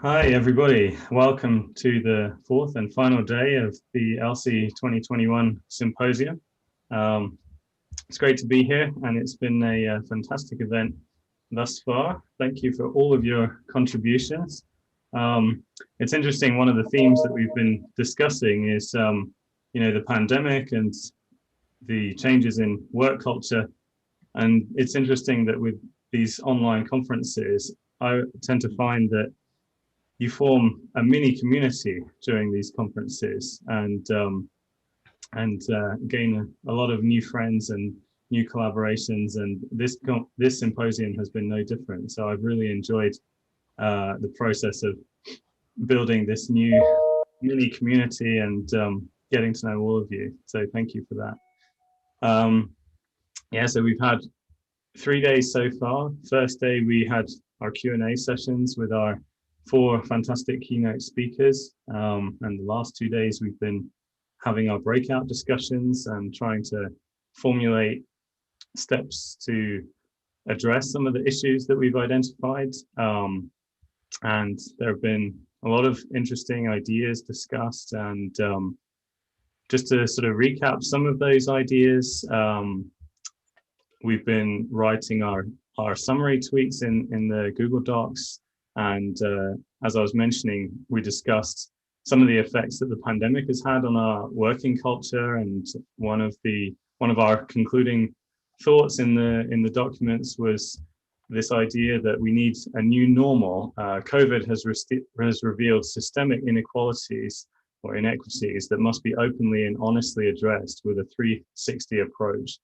Hi, everybody. Welcome to the fourth and final day of the ELSI 2021 Symposium. It's great to be here, and it's been a fantastic event thus far. Thank you for all of your contributions. It's interesting, one of the themes that we've been discussing is, the pandemic and the changes in work culture. And it's interesting that with these online conferences, I tend to find that you form a mini community during these conferences and gain a lot of new friends and new collaborations. And this symposium has been no different. So I've really enjoyed the process of building this new mini community and getting to know all of you. So thank you for that. So we've had 3 days so far. First day we had our Q&A sessions with our 4 fantastic keynote speakers, and the last 2 days we've been having our breakout discussions and trying to formulate steps to address some of the issues that we've identified. And there have been a lot of interesting ideas discussed, and just to sort of recap some of those ideas, we've been writing our summary tweets in the Google Docs. And as I was mentioning, we discussed some of the effects that the pandemic has had on our working culture. And one of our concluding thoughts in the documents was this idea that we need a new normal. COVID has revealed systemic inequalities or inequities that must be openly and honestly addressed with a 360 approach.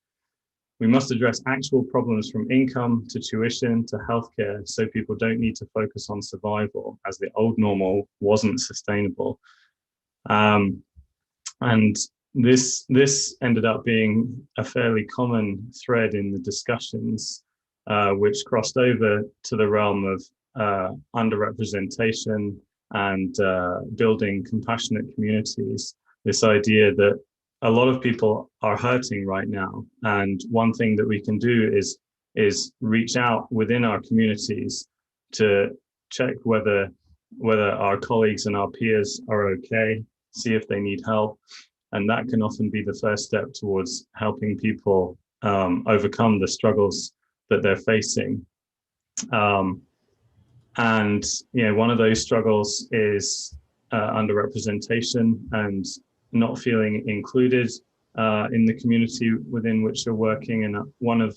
We must address actual problems from income to tuition to healthcare so people don't need to focus on survival, as the old normal wasn't sustainable. And this ended up being a fairly common thread in the discussions, which crossed over to the realm of underrepresentation and building compassionate communities. This idea that a lot of people are hurting right now, and one thing that we can do is reach out within our communities to check whether our colleagues and our peers are okay, see if they need help, and that can often be the first step towards helping people overcome the struggles that they're facing. And one of those struggles is underrepresentation and not feeling included in the community within which you're working. And one of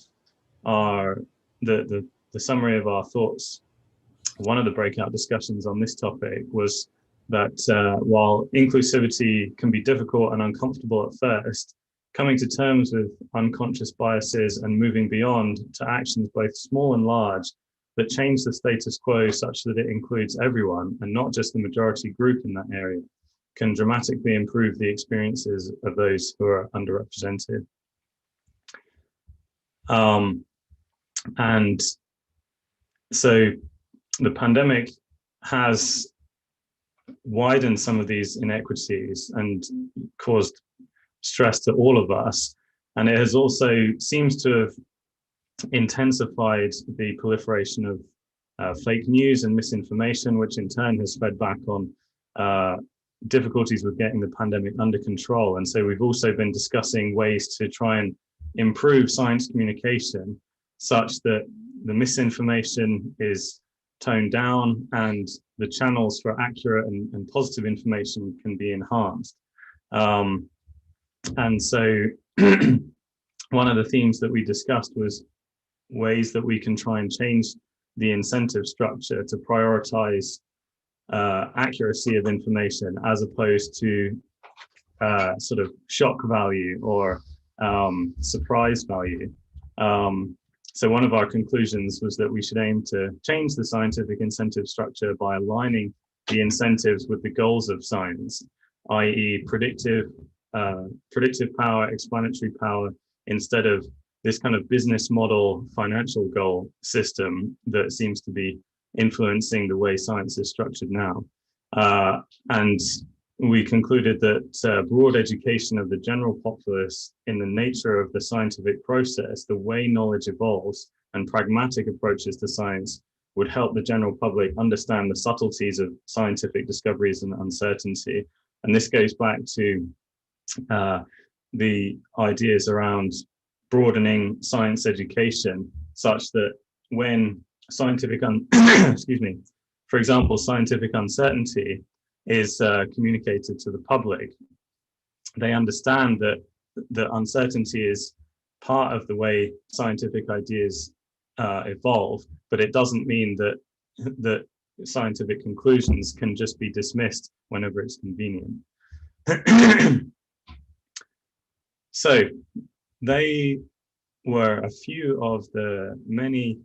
the summary of our thoughts, one of the breakout discussions on this topic was that while inclusivity can be difficult and uncomfortable at first, coming to terms with unconscious biases and moving beyond to actions both small and large that change the status quo such that it includes everyone and not just the majority group in that area, can dramatically improve the experiences of those who are underrepresented. And so the pandemic has widened some of these inequities and caused stress to all of us. And it has also seems to have intensified the proliferation of fake news and misinformation, which in turn has fed back on difficulties with getting the pandemic under control. And so we've also been discussing ways to try and improve science communication such that the misinformation is toned down and the channels for accurate and positive information can be enhanced. And so one of the themes that we discussed was ways that we can try and change the incentive structure to prioritize accuracy of information as opposed to sort of shock value or surprise value. So one of our conclusions was that we should aim to change the scientific incentive structure by aligning the incentives with the goals of science, i.e. predictive power, explanatory power, instead of this kind of business model financial goal system that seems to be influencing the way science is structured now. And we concluded that broad education of the general populace in the nature of the scientific process, the way knowledge evolves, and pragmatic approaches to science would help the general public understand the subtleties of scientific discoveries and uncertainty. And this goes back to the ideas around broadening science education such that when scientific, excuse me, for example, scientific uncertainty is communicated to the public, they understand that uncertainty is part of the way scientific ideas evolve, but it doesn't mean that scientific conclusions can just be dismissed whenever it's convenient. So they were a few of the many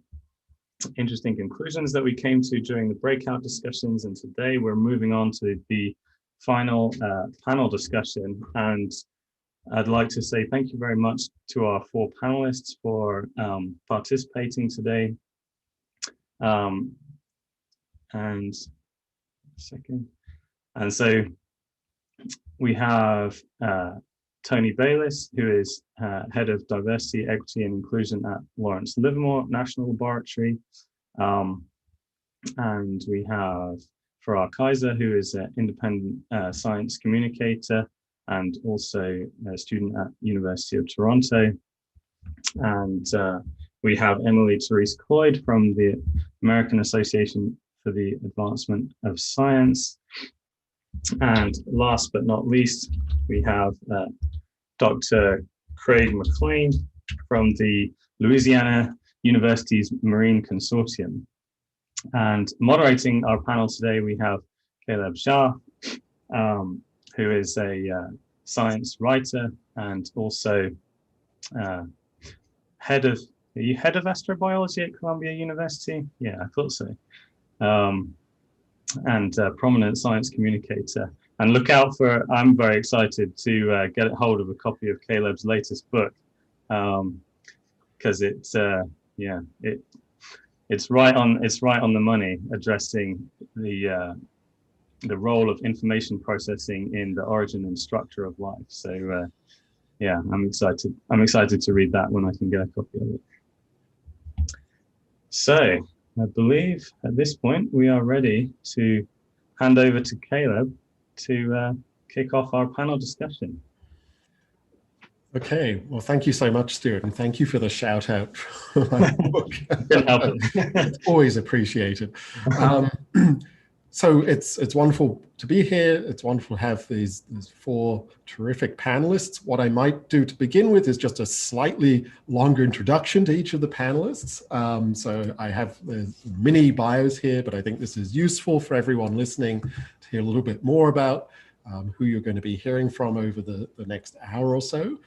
interesting conclusions that we came to during the breakout discussions, and today we're moving on to the final panel discussion. And I'd like to say thank you very much to our 4 panelists for participating today. And a second. And so we have Tony Bayliss, who is Head of Diversity, Equity and Inclusion at Lawrence Livermore National Laboratory. And we have Farah Kaiser, who is an independent science communicator and also a student at University of Toronto. And we have Emily Therese Cloyd from the American Association for the Advancement of Science. And last but not least, we have Dr. Craig Mclean from the Louisiana University's Marine Consortium. And moderating our panel today, we have Caleb Shah, who is a science writer and also are you head of astrobiology at Columbia University? Yeah, I thought so. And a prominent science communicator. And look out for, I'm very excited to get hold of a copy of Caleb's latest book, because it's right on the money, addressing the role of information processing in the origin and structure of life. So yeah, I'm excited to read that when I can get a copy of it. So I believe at this point we are ready to hand over to Caleb to kick off our panel discussion. Okay, well, thank you so much, Stuart, and thank you for the shout out for my book. Couldn't help it. It's always appreciated. So it's wonderful to be here. It's wonderful to have these 4 terrific panelists. What I might do to begin with is just a slightly longer introduction to each of the panelists. So I have mini bios here, but I think this is useful for everyone listening to hear a little bit more about who you're going to be hearing from over the next hour or so.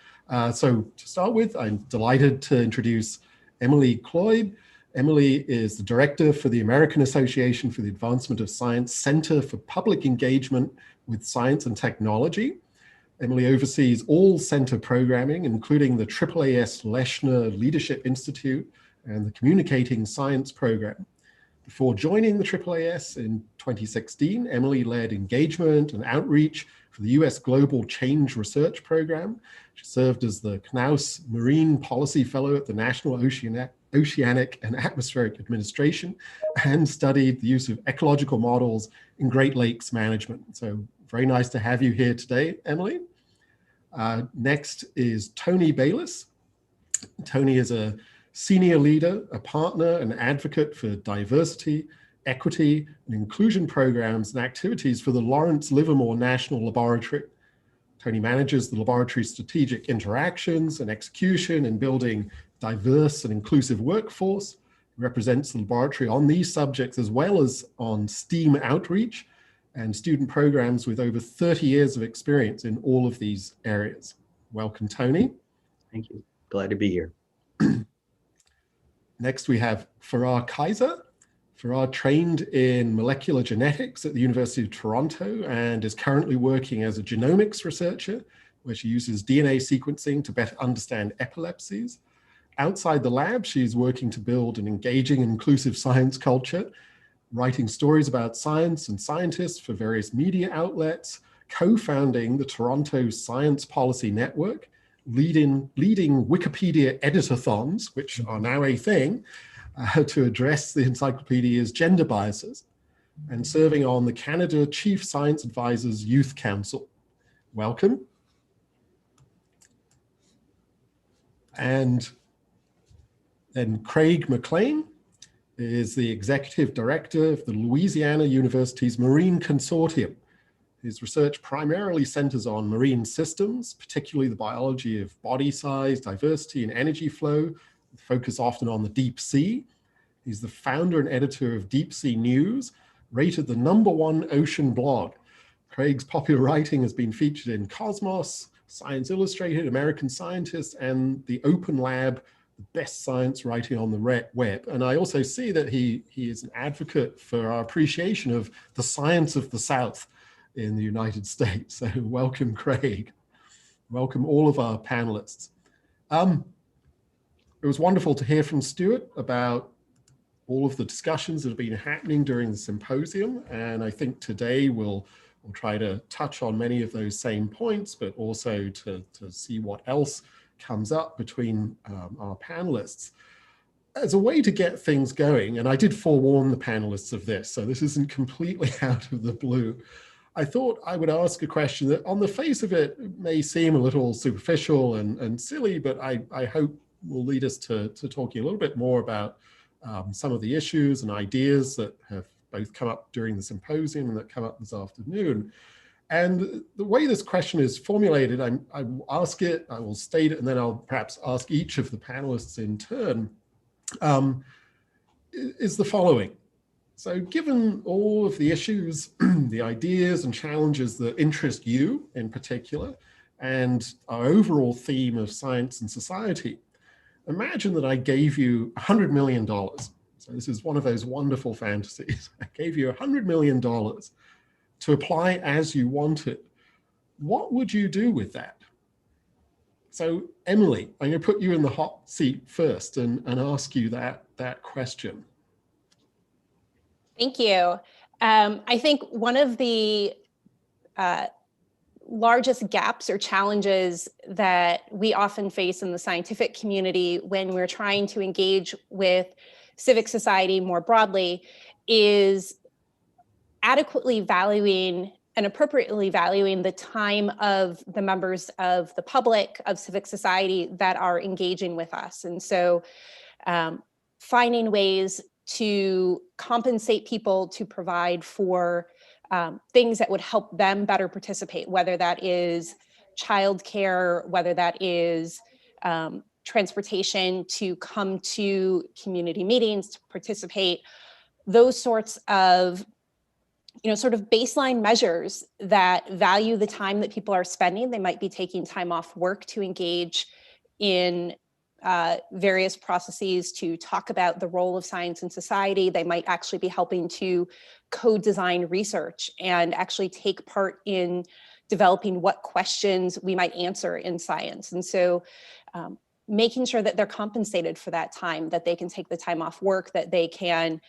So to start with, I'm delighted to introduce Emily Cloyd. Emily is the director for the American Association for the Advancement of Science Center for Public Engagement with Science and Technology. Emily oversees all center programming, including the AAAS Leshner Leadership Institute and the Communicating Science program. Before joining the AAAS in 2016, Emily led engagement and outreach for the US Global Change Research Program. She served as the Knaus Marine Policy Fellow at the National Oceanic and Atmospheric Administration and studied the use of ecological models in Great Lakes management. So very nice to have you here today, Emily. Next is Tony Bayliss. Tony is a senior leader, a partner, and advocate for diversity, equity, and inclusion programs and activities for the Lawrence Livermore National Laboratory. Tony manages the laboratory's strategic interactions and execution in building diverse and inclusive workforce. He represents the laboratory on these subjects as well as on STEAM outreach and student programs with over 30 years of experience in all of these areas. Welcome, Tony. Thank you. Glad to be here. Next, we have Farah Kaiser. Farah trained in molecular genetics at the University of Toronto and is currently working as a genomics researcher, where she uses DNA sequencing to better understand epilepsies. Outside the lab, she's working to build an engaging and inclusive science culture, writing stories about science and scientists for various media outlets, co-founding the Toronto Science Policy Network, leading Wikipedia editathons, which are now a thing, to address the encyclopedia's gender biases and serving on the Canada Chief Science Advisors Youth Council. Welcome. And then Craig Mclean is the Executive Director of the Louisiana University's Marine Consortium. His research primarily centers on marine systems, particularly the biology of body size, diversity, and energy flow, with focus often on the deep sea. He's the founder and editor of Deep Sea News, rated the #1 ocean blog. Craig's popular writing has been featured in Cosmos, Science Illustrated, American Scientist, and the Open Lab, the best science writing on the web. And I also see that he is an advocate for our appreciation of the science of the South in the United States. So welcome, Craig. Welcome all of our panelists. It was wonderful to hear from Stuart about all of the discussions that have been happening during the symposium. And I think today we'll try to touch on many of those same points, but also to see what else comes up between our panelists. As a way to get things going, and I did forewarn the panelists of this, so this isn't completely out of the blue, I thought I would ask a question that on the face of it may seem a little superficial and silly, but I hope will lead us to talking a little bit more about some of the issues and ideas that have both come up during the symposium and that come up this afternoon. And the way this question is formulated, I will ask it, I will state it, and then I'll perhaps ask each of the panelists in turn, is the following. So given all of the issues, the ideas and challenges that interest you in particular, and our overall theme of science and society, imagine that I gave you $100 million. So this is one of those wonderful fantasies. I gave you $100 million to apply as you wanted. What would you do with that? So Emily, I'm going to put you in the hot seat first and ask you that question. Thank you. I think one of the largest gaps or challenges that we often face in the scientific community when we're trying to engage with civic society more broadly is adequately valuing and appropriately valuing the time of the members of the public, of civic society that are engaging with us. And so finding ways to compensate people to provide for things that would help them better participate, whether that is childcare, whether that is transportation to come to community meetings, to participate, those sorts of sort of baseline measures that value the time that people are spending. They might be taking time off work to engage in various processes to talk about the role of science in society. They might actually be helping to co-design research and actually take part in developing what questions we might answer in science. And so making sure that they're compensated for that time, that they can take the time off work, that they can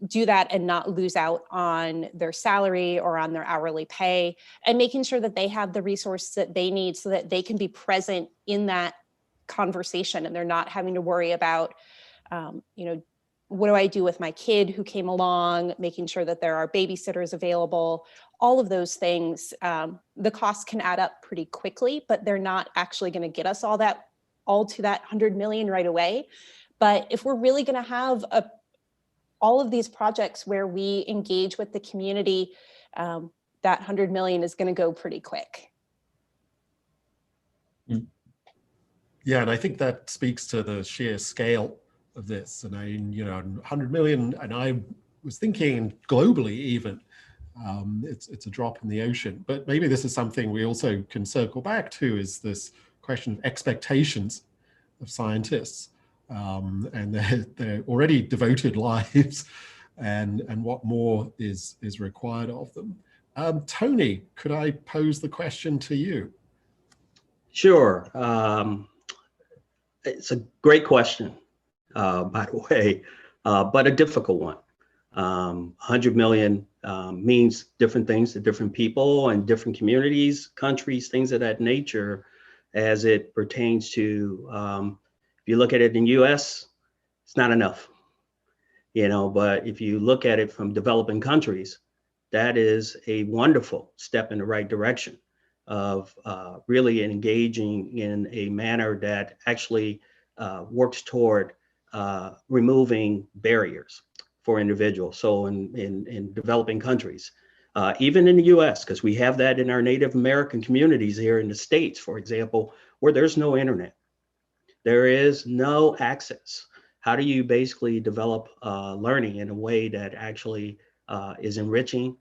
do that and not lose out on their salary or on their hourly pay, and making sure that they have the resources that they need so that they can be present in that conversation and they're not having to worry about, what do I do with my kid who came along, making sure that there are babysitters available, all of those things. The costs can add up pretty quickly, but they're not actually going to get us all to that 100 million right away. But if we're really going to have all of these projects where we engage with the community, that 100 million is going to go pretty quick. Yeah, and I think that speaks to the sheer scale of this. And I mean, 100 million, and I was thinking globally even, it's a drop in the ocean. But maybe this is something we also can circle back to, is this question of expectations of scientists and their already devoted lives, and what more is required of them. Tony, could I pose the question to you? Sure. It's a great question, by the way, but a difficult one. 100 million means different things to different people and different communities, countries, things of that nature, as it pertains to, if you look at it in the US, it's not enough. but if you look at it from developing countries, that is a wonderful step in the right direction of really engaging in a manner that actually works toward removing barriers for individuals. So in developing countries, even in the US, because we have that in our Native American communities here in the States, for example, where there's no internet, there is no access. How do you basically develop learning in a way that actually is enriching,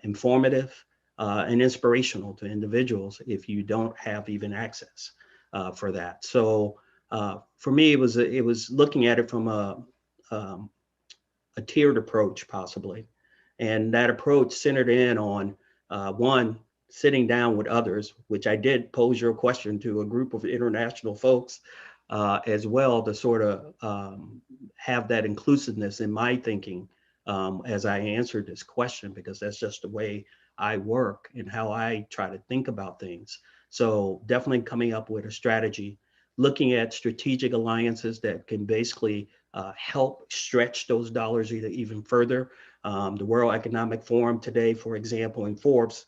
informative, and inspirational to individuals if you don't have even access for that? So for me, it was looking at it from a tiered approach, possibly. And that approach centered in on one, sitting down with others, which I did pose your question to a group of international folks as well, to sort of have that inclusiveness in my thinking as I answered this question, because that's just the way I work and how I try to think about things. So definitely coming up with a strategy, looking at strategic alliances that can basically help stretch those dollars even further. The World Economic Forum today, for example, in Forbes,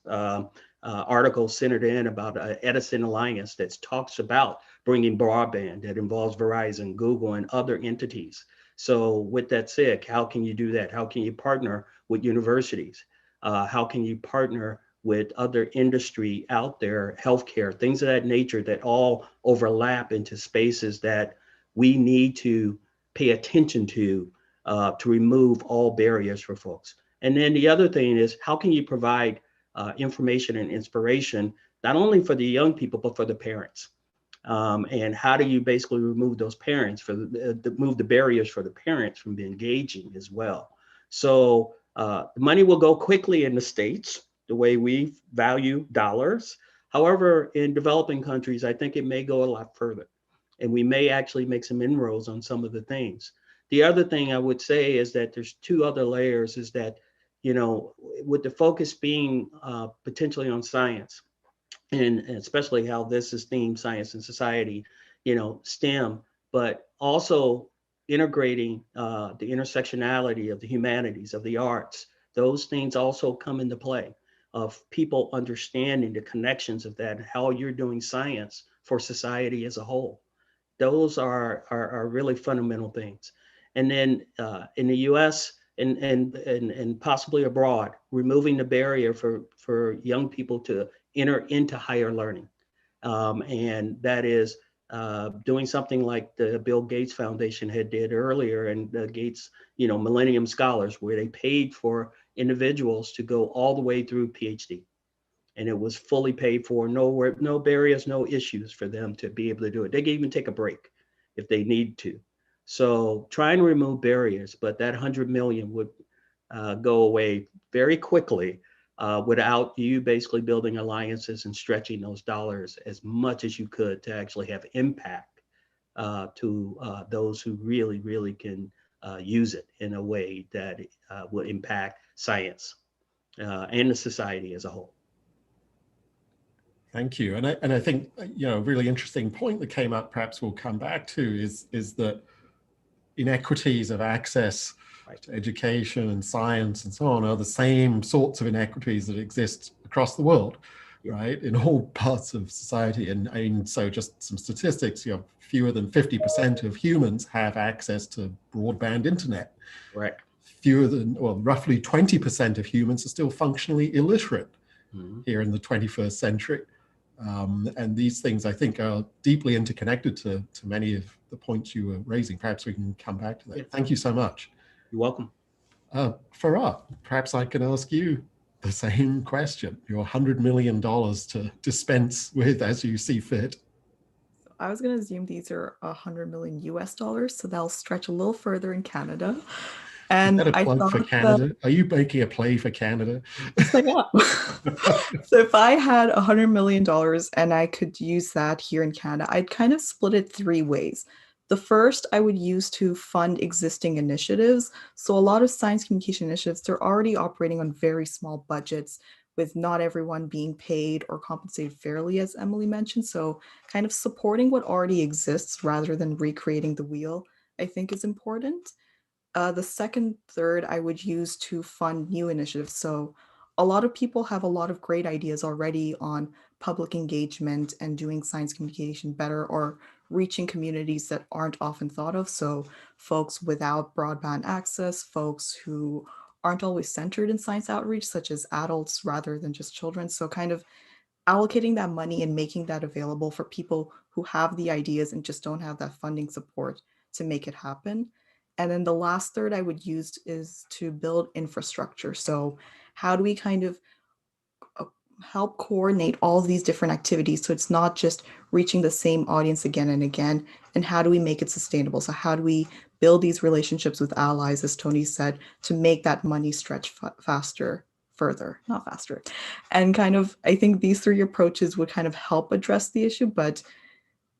article centered in about an Edison Alliance that talks about bringing broadband that involves Verizon, Google, and other entities. So with that said, how can you do that? How can you partner with universities? How can you partner with other industry out there, healthcare, things of that nature that all overlap into spaces that we need to pay attention to remove all barriers for folks. And then the other thing is, how can you provide information and inspiration, not only for the young people, but for the parents? And how do you basically remove those parents, move the barriers for the parents from engaging as well? So the money will go quickly in the States, the way we value dollars. However, in developing countries, I think it may go a lot further, and we may actually make some inroads on some of the things. The other thing I would say is that there's two other layers, is that, with the focus being potentially on science, and especially how this is themed science and society, STEM, but also integrating the intersectionality of the humanities, of the arts. Those things also come into play, of people understanding the connections of that and how you're doing science for society as a whole. Those are really fundamental things. And then in the US and possibly abroad, removing the barrier for young people to enter into higher learning. And that is doing something like the Bill Gates Foundation had did earlier, and the Gates, Millennium Scholars, where they paid for individuals to go all the way through PhD. And it was fully paid for, no barriers, no issues for them to be able to do it. They can even take a break if they need to. So trying to remove barriers, but that 100 million would go away very quickly without you basically building alliances and stretching those dollars as much as you could to actually have impact to those who really, really can use it in a way that will impact science and the society as a whole. Thank you. And I think, a really interesting point that came up, perhaps we'll come back to, is that inequities of access to education and science and so on are the same sorts of inequities that exist across the world, right? In all parts of society. And so just some statistics, fewer than 50% of humans have access to broadband internet. Right. Roughly 20% of humans are still functionally illiterate here in the 21st century. And these things, I think, are deeply interconnected to many of the points you were raising. Perhaps we can come back to that. Thank you so much. You're welcome. Farah, perhaps I can ask you the same question. Your $100 million to dispense with as you see fit. I was going to assume these are $100 million US, so that'll stretch a little further in Canada. And is that a plug for Canada? Are you making a play for Canada? So if I had $100 million and I could use that here in Canada, I'd kind of split it three ways. The first I would use to fund existing initiatives. So a lot of science communication initiatives, they're already operating on very small budgets, with not everyone being paid or compensated fairly, as Emily mentioned. So kind of supporting what already exists rather than recreating the wheel, I think, is important. The second third I would use to fund new initiatives. So a lot of people have a lot of great ideas already on public engagement and doing science communication better, or reaching communities that aren't often thought of. So folks without broadband access, folks who aren't always centered in science outreach, such as adults rather than just children. So kind of allocating that money and making that available for people who have the ideas and just don't have that funding support to make it happen. And then the last third I would use is to build infrastructure. So how do we kind of uh, help coordinate all these different activities so it's not just reaching the same audience again and again? And how do we make it sustainable? So how do we build these relationships with allies, as Tony said, to make that money stretch faster, further, not faster? And kind of, I think these three approaches would kind of help address the issue, but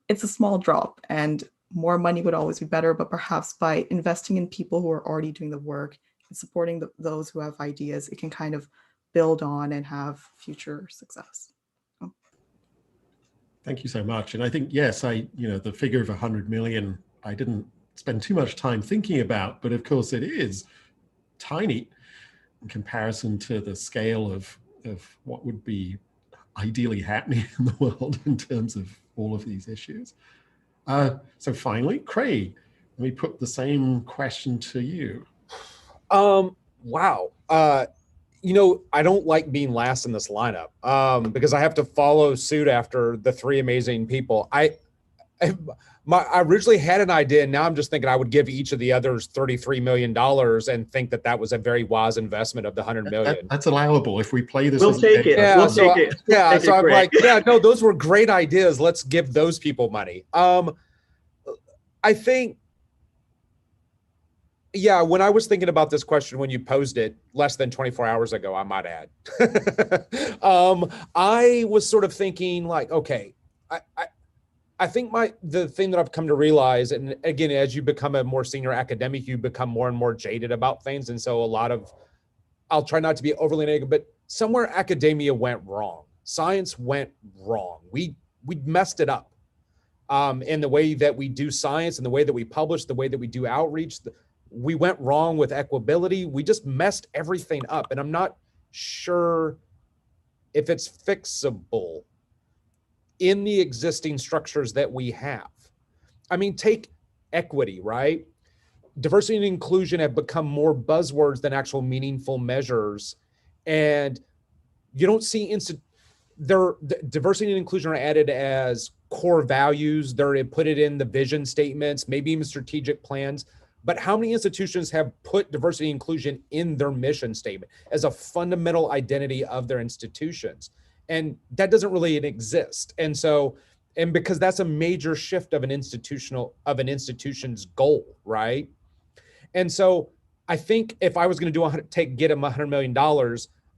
it's a small drop, and more money would always be better. But perhaps by investing in people who are already doing the work and supporting those who have ideas, it can kind of build on and have future success. Thank you so much. And I think, yes, the figure of 100 million, I didn't spend too much time thinking about, but of course it is tiny in comparison to the scale of what would be ideally happening in the world in terms of all of these issues. So finally, Craig, let me put the same question to you. Wow. I don't like being last in this lineup because I have to follow suit after the three amazing people. I originally had an idea, and now I'm just thinking I would give each of the others $33 million and think that was a very wise investment of the 100 million. That's allowable if we play this. We'll take it. Yeah, We'll take it. Yeah, Take so it, I'm Greg. like, yeah, no, those were great ideas. Let's give those people money. I think, yeah, when I was thinking about this question, when you posed it less than 24 hours ago, I might add, I was sort of thinking like, okay, I think the thing that I've come to realize, and again, as you become a more senior academic, you become more and more jaded about things. And so I'll try not to be overly negative, but somewhere academia went wrong. Science went wrong. We messed it up in the way that we do science, and the way that we publish, the way that we do outreach. We went wrong with equability. We just messed everything up. And I'm not sure if it's fixable in the existing structures that we have. I mean, take equity, right? Diversity and inclusion have become more buzzwords than actual meaningful measures. And you don't see diversity and inclusion are added as core values. They're put it in the vision statements, maybe even strategic plans. But how many institutions have put diversity and inclusion in their mission statement as a fundamental identity of their institutions? And that doesn't really exist. And because that's a major shift of an institution's goal, right? And so I think if I was going to get them $100 million,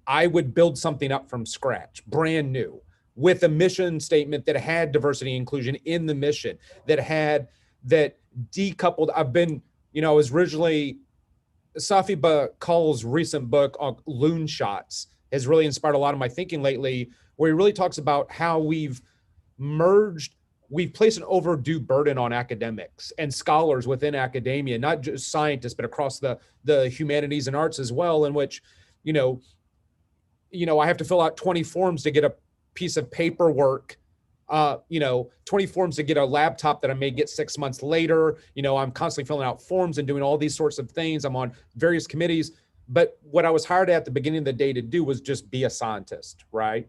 I would build something up from scratch, brand new, with a mission statement that had diversity and inclusion in the mission, that decoupled. I was originally, Safi Bakal's recent book on loon shots has really inspired a lot of my thinking lately, where he really talks about how we've placed an overdue burden on academics and scholars within academia, not just scientists, but across the humanities and arts as well, in which, I have to fill out 20 forms to get a piece of paperwork, 20 forms to get a laptop that I may get 6 months later. I'm constantly filling out forms and doing all these sorts of things. I'm on various committees. But what I was hired at the beginning of the day to do was just be a scientist, right?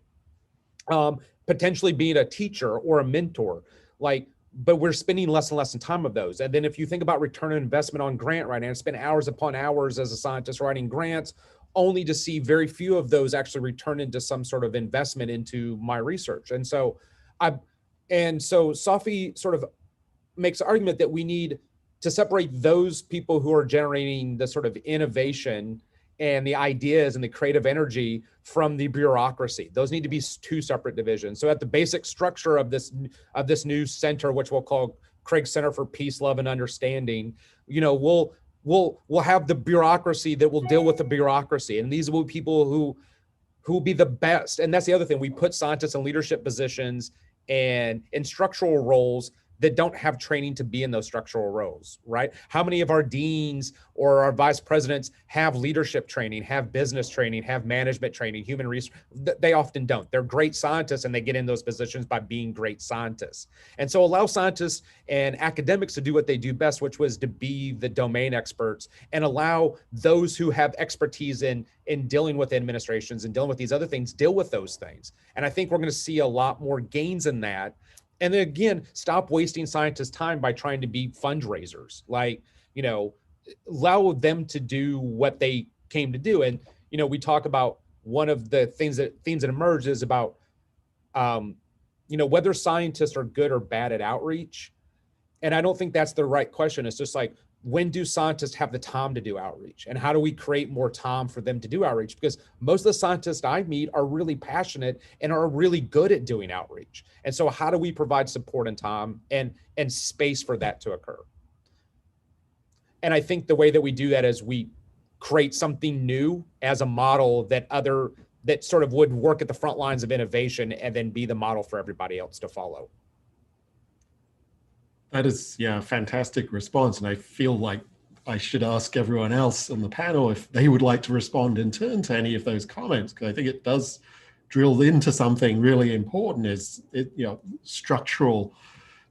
Potentially being a teacher or a mentor, but we're spending less and less time of those. And then if you think about return on investment on grant writing, I spend hours upon hours as a scientist writing grants, only to see very few of those actually return into some sort of investment into my research. And so Safi sort of makes the argument that we need to separate those people who are generating the sort of innovation and the ideas and the creative energy from the bureaucracy. Those need to be two separate divisions. So at the basic structure of this new center, which we'll call Craig Center for Peace, Love, and Understanding, we'll have the bureaucracy that will deal with the bureaucracy, and these will be people who will be the best. And that's the other thing. We put scientists in leadership positions and in structural roles that don't have training to be in those structural roles, right? How many of our deans or our vice presidents have leadership training, have business training, have management training, human resource? They often don't. They're great scientists and they get in those positions by being great scientists. And so allow scientists and academics to do what they do best, which was to be the domain experts, and allow those who have expertise in dealing with administrations and dealing with these other things, deal with those things. And I think we're going to see a lot more gains in that. And then again, stop wasting scientists' time by trying to be fundraisers. Like, you know, allow them to do what they came to do. And, you know, we talk about one of the themes that emerge is about, you know, whether scientists are good or bad at outreach. And I don't think that's the right question. It's just like, when do scientists have the time to do outreach? And how do we create more time for them to do outreach? Because most of the scientists I meet are really passionate and are really good at doing outreach. And so how do we provide support and time and space for that to occur? And I think the way that we do that is we create something new as a model that sort of would work at the front lines of innovation and then be the model for everybody else to follow. That is, yeah, a fantastic response. And I feel like I should ask everyone else on the panel if they would like to respond in turn to any of those comments, because I think it does drill into something really important, is it, you know,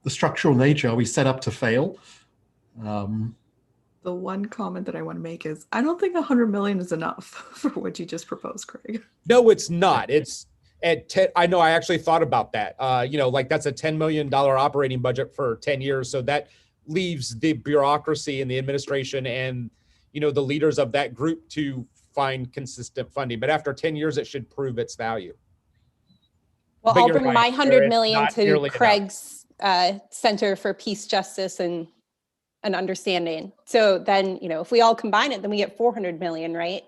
the structural nature. Are we set up to fail? The one comment that I want to make is, I don't think 100 million is enough for what you just proposed, Craig. No, it's not. It's at 10, I know I actually thought about that. You know, like that's a $10 million operating budget for 10 years. So that leaves the bureaucracy and the administration and, you know, the leaders of that group to find consistent funding. But after 10 years, it should prove its value. Well, But I'll you're bring right, my Sarah, 100 it's million not to nearly enough. Craig's Center for Peace, Justice, and Understanding. So then, you know, if we all combine it, then we get 400 million, right?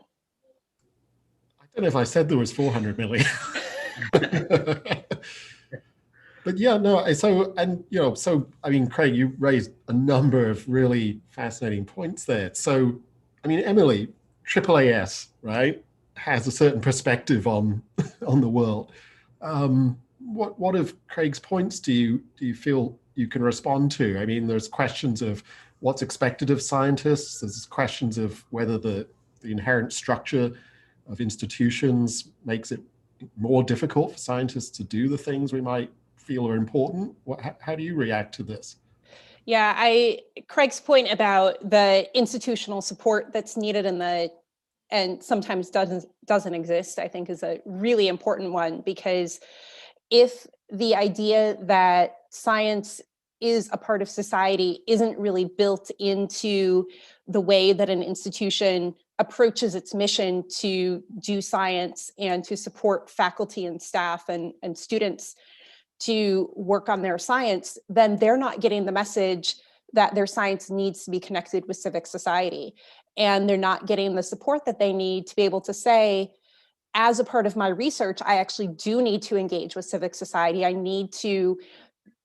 I don't know if I said there was 400 million. But yeah, no, so, and, you know, so, I mean, Craig, you raised a number of really fascinating points there. So, I mean, Emily, AAAS, right, has a certain perspective on the world. What of Craig's points do you feel you can respond to? I mean, there's questions of what's expected of scientists. There's questions of whether the inherent structure of institutions makes it more difficult for scientists to do the things we might feel are important. How do you react to this? Yeah, Craig's point about the institutional support that's needed and sometimes doesn't exist, I think is a really important one, because if the idea that science is a part of society isn't really built into the way that an institution approaches its mission to do science and to support faculty and staff and students to work on their science, then they're not getting the message that their science needs to be connected with civic society. And they're not getting the support that they need to be able to say, as a part of my research, I actually do need to engage with civic society. I need to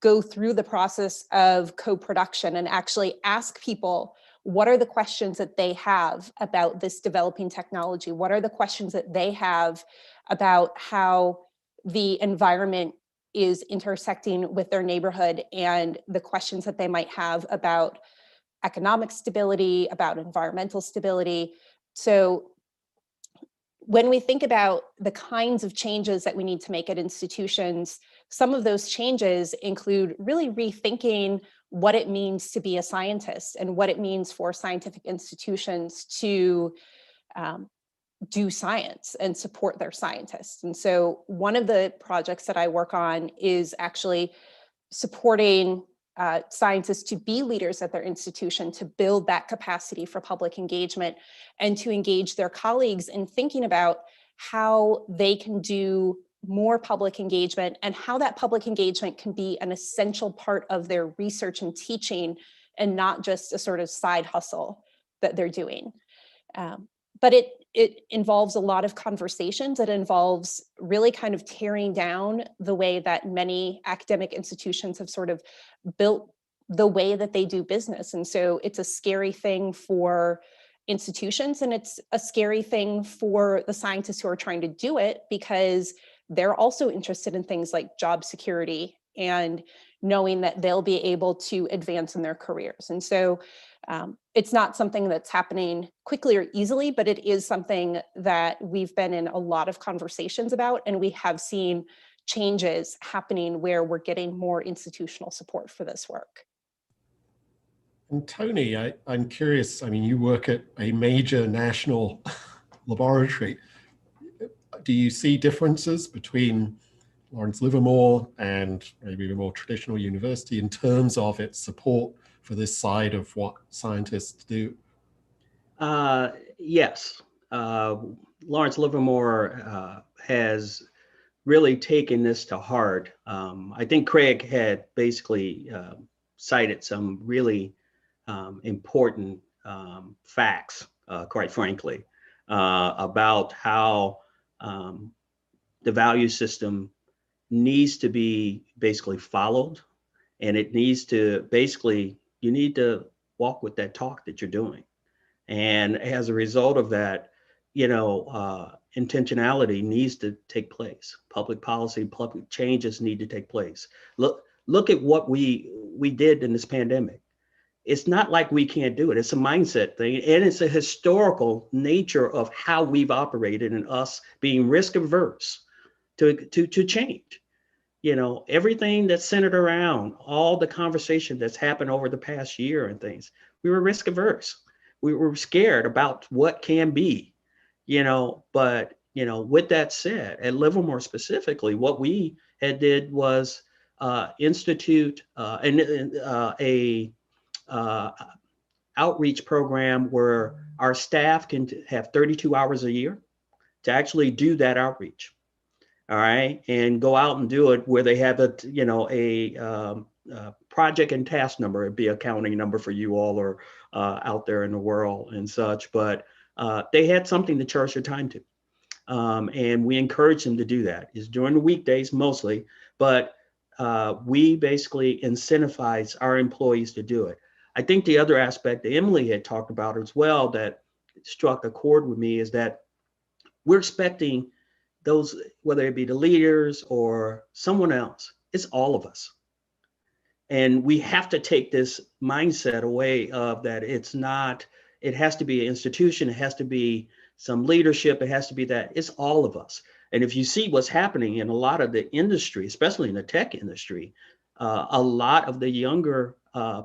go through the process of co-production and actually ask people, what are the questions that they have about this developing technology? What are the questions that they have about how the environment is intersecting with their neighborhood, and the questions that they might have about economic stability, about environmental stability? So when we think about the kinds of changes that we need to make at institutions, some of those changes include really rethinking what it means to be a scientist and what it means for scientific institutions to do science and support their scientists. And so one of the projects that I work on is actually supporting scientists to be leaders at their institution, to build that capacity for public engagement and to engage their colleagues in thinking about how they can do more public engagement and how that public engagement can be an essential part of their research and teaching and not just a sort of side hustle that they're doing. But it involves a lot of conversations. It involves really kind of tearing down the way that many academic institutions have sort of built the way that they do business. And so it's a scary thing for institutions, and it's a scary thing for the scientists who are trying to do it, because they're also interested in things like job security and knowing that they'll be able to advance in their careers. And so it's not something that's happening quickly or easily, but it is something that we've been in a lot of conversations about, and we have seen changes happening where we're getting more institutional support for this work. And Tony, I'm curious, I mean, you work at a major national laboratory. Do you see differences between Lawrence Livermore and maybe a more traditional university in terms of its support for this side of what scientists do? Yes. Lawrence Livermore has really taken this to heart. I think Craig had basically cited some really important facts, quite frankly, about how the value system needs to be basically followed, and it needs to basically, you need to walk with that talk that you're doing. And as a result of that, you know, intentionality needs to take place. Public policy, public changes need to take place. Look at what we did in this pandemic. It's not like we can't do it. It's a mindset thing, and it's a historical nature of how we've operated and us being risk averse to change. You know, everything that's centered around all the conversation that's happened over the past year and things, we were risk averse. We were scared about what can be, you know, but, you know, with that said, at Livermore specifically, what we had did was institute a outreach program where our staff can have 32 hours a year to actually do that outreach. All right, and go out and do it where they have a, you know, a project and task number. It'd be a accounting number for you all, or out there in the world and such. But they had something to charge their time to, and we encourage them to do that. It's during the weekdays mostly, but we basically incentivize our employees to do it. I think the other aspect that Emily had talked about as well that struck a chord with me is that we're expecting those, whether it be the leaders or someone else, it's all of us. And we have to take this mindset away of that it's not, it has to be an institution, it has to be some leadership, it has to be that, it's all of us. And if you see what's happening in a lot of the industry, especially in the tech industry, a lot of the younger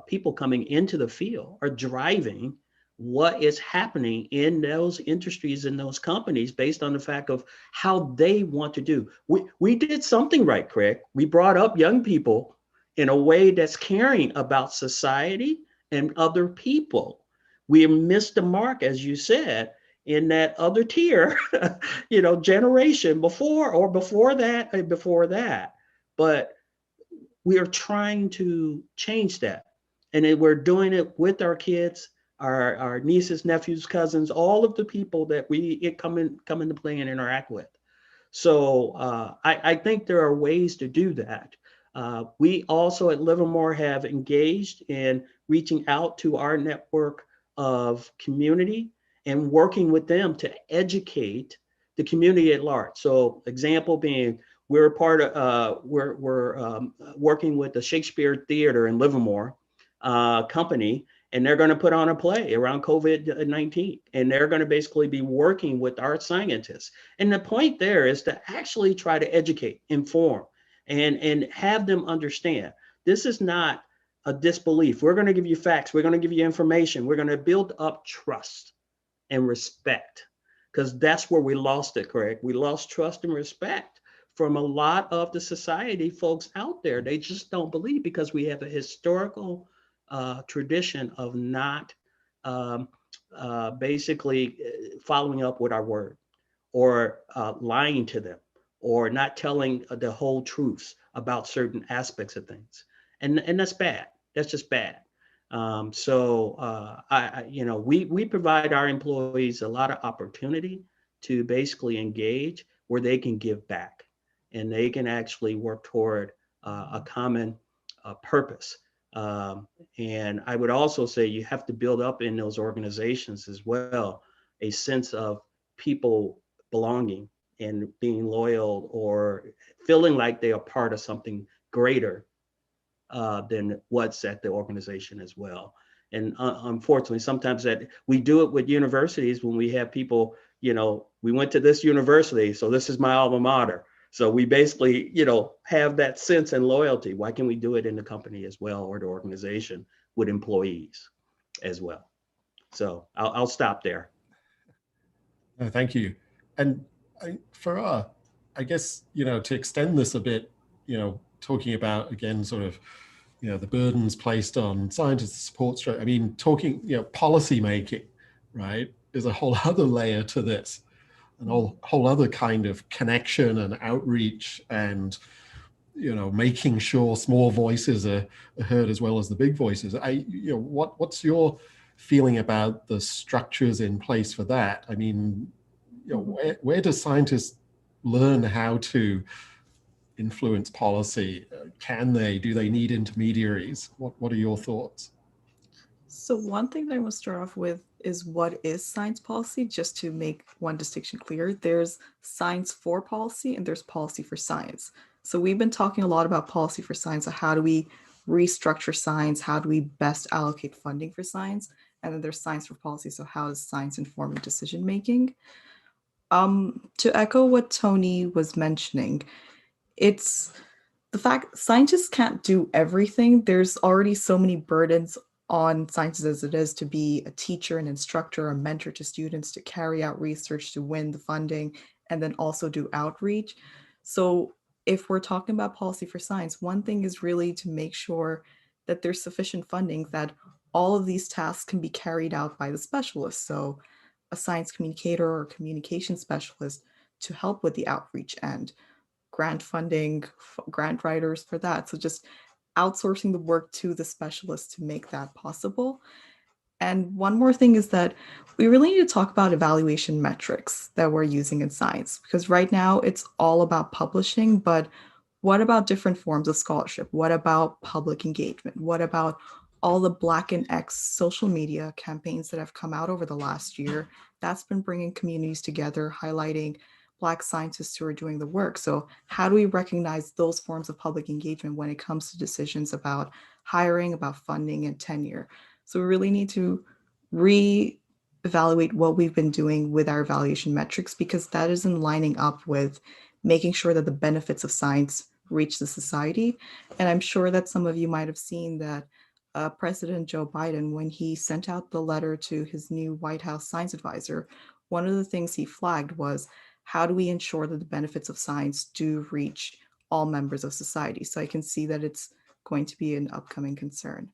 people coming into the field are driving what is happening in those industries and those companies based on the fact of how they want to do. We did something right, Craig. We brought up young people in a way that's caring about society and other people. We missed the mark, as you said, in that other tier, you know, generation before or before that and before that. But we are trying to change that. And we're doing it with our kids, our nieces, nephews, cousins, all of the people that we come into play and interact with. So I think there are ways to do that. We also at Livermore have engaged in reaching out to our network of community and working with them to educate the community at large. So example being, we're part of, we're working with the Shakespeare Theater in Livermore company, and they're going to put on a play around COVID-19, and they're going to basically be working with our scientists. And the point there is to actually try to educate, inform, and have them understand this is not a disbelief. We're going to give you facts. We're going to give you information. We're going to build up trust and respect, because that's where we lost it, Craig. We lost trust and respect from a lot of the society folks out there. They just don't believe because we have a historical tradition of not basically following up with our word, or lying to them, or not telling the whole truths about certain aspects of things. And that's bad. That's just bad. You know, we provide our employees a lot of opportunity to basically engage where they can give back, and they can actually work toward a common purpose. And I would also say you have to build up in those organizations as well a sense of people belonging and being loyal or feeling like they are part of something greater than what's at the organization as well. And unfortunately, sometimes that we do it with universities when we have people, we went to this university, so this is my alma mater. So we basically, have that sense and loyalty. Why can't we do it in the company as well, or the organization with employees as well? So I'll stop there. No, thank you. And I guess, to extend this a bit, talking about, again, sort of, the burdens placed on scientists, support structure. I mean, talking, policy making, right, is a whole other layer to this, and whole other kind of connection and outreach, and, making sure small voices are heard as well as the big voices. What's your feeling about the structures in place for that? I mean, where do scientists learn how to influence policy? Do they need intermediaries? What are your thoughts? So one thing that I want to start off with is, what is science policy? Just to make one distinction clear, there's science for policy and there's policy for science. So we've been talking a lot about policy for science. So how do we restructure science? How do we best allocate funding for science? And then there's science for policy. So how is science informing decision making? To echo what Tony was mentioning, it's the fact scientists can't do everything. There's already so many burdens on scientists as it is to be a teacher, an instructor, a mentor to students, to carry out research, to win the funding, and then also do outreach. So if we're talking about policy for science, one thing is really to make sure that there's sufficient funding, that all of these tasks can be carried out by the specialists. So a science communicator or communication specialist to help with the outreach end, grant funding, grant writers for that. So just outsourcing the work to the specialists to make that possible. And one more thing is that we really need to talk about evaluation metrics that we're using in science, because right now it's all about publishing, but what about different forms of scholarship? What about public engagement? What about all the Black and X social media campaigns that have come out over the last year? That's been bringing communities together, highlighting Black scientists who are doing the work. So how do we recognize those forms of public engagement when it comes to decisions about hiring, about funding, and tenure? So we really need to re-evaluate what we've been doing with our evaluation metrics, because that isn't lining up with making sure that the benefits of science reach the society. And I'm sure that some of you might have seen that President Joe Biden, when he sent out the letter to his new White House science advisor, one of the things he flagged was, how do we ensure that the benefits of science do reach all members of society? So I can see that it's going to be an upcoming concern.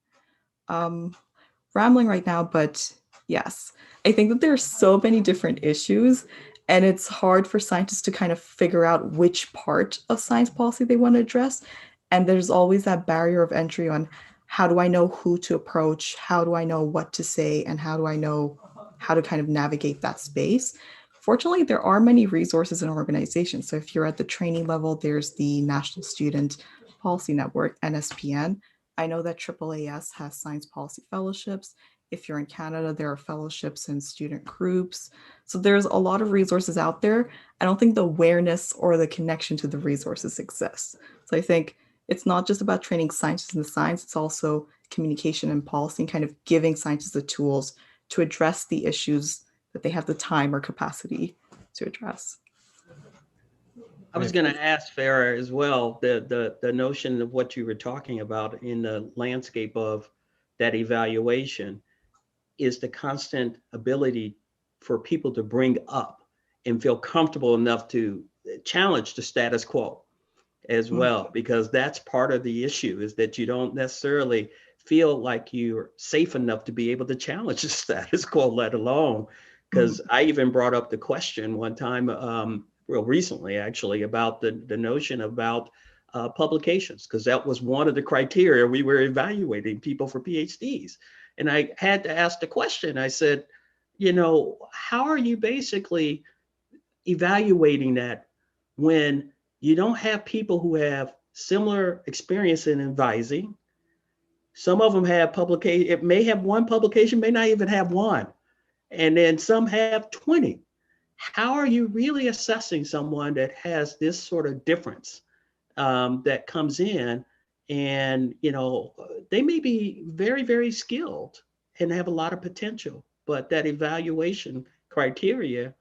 Rambling right now, but yes, I think that there are so many different issues, and it's hard for scientists to kind of figure out which part of science policy they want to address. And there's always that barrier of entry on, how do I know who to approach? How do I know what to say? And how do I know how to kind of navigate that space? Fortunately, there are many resources and organizations. So if you're at the training level, there's the National Student Policy Network, NSPN. I know that AAAS has science policy fellowships. If you're in Canada, there are fellowships and student groups. So there's a lot of resources out there. I don't think the awareness or the connection to the resources exists. So I think it's not just about training scientists in the science, it's also communication and policy, and kind of giving scientists the tools to address the issues that they have the time or capacity to address. I was going to ask Farah as well, the notion of what you were talking about in the landscape of that evaluation is the constant ability for people to bring up and feel comfortable enough to challenge the status quo as well, because that's part of the issue, is that you don't necessarily feel like you're safe enough to be able to challenge the status quo, let alone, because I even brought up the question one time, real recently actually, about the notion about publications, because that was one of the criteria we were evaluating people for PhDs. And I had to ask the question, I said, how are you basically evaluating that when you don't have people who have similar experience in advising? Some of them have publication, it may have one publication, may not even have one. And then some have 20. How are you really assessing someone that has this sort of difference that comes in And, they may be very, very skilled and have a lot of potential, but that evaluation criteria,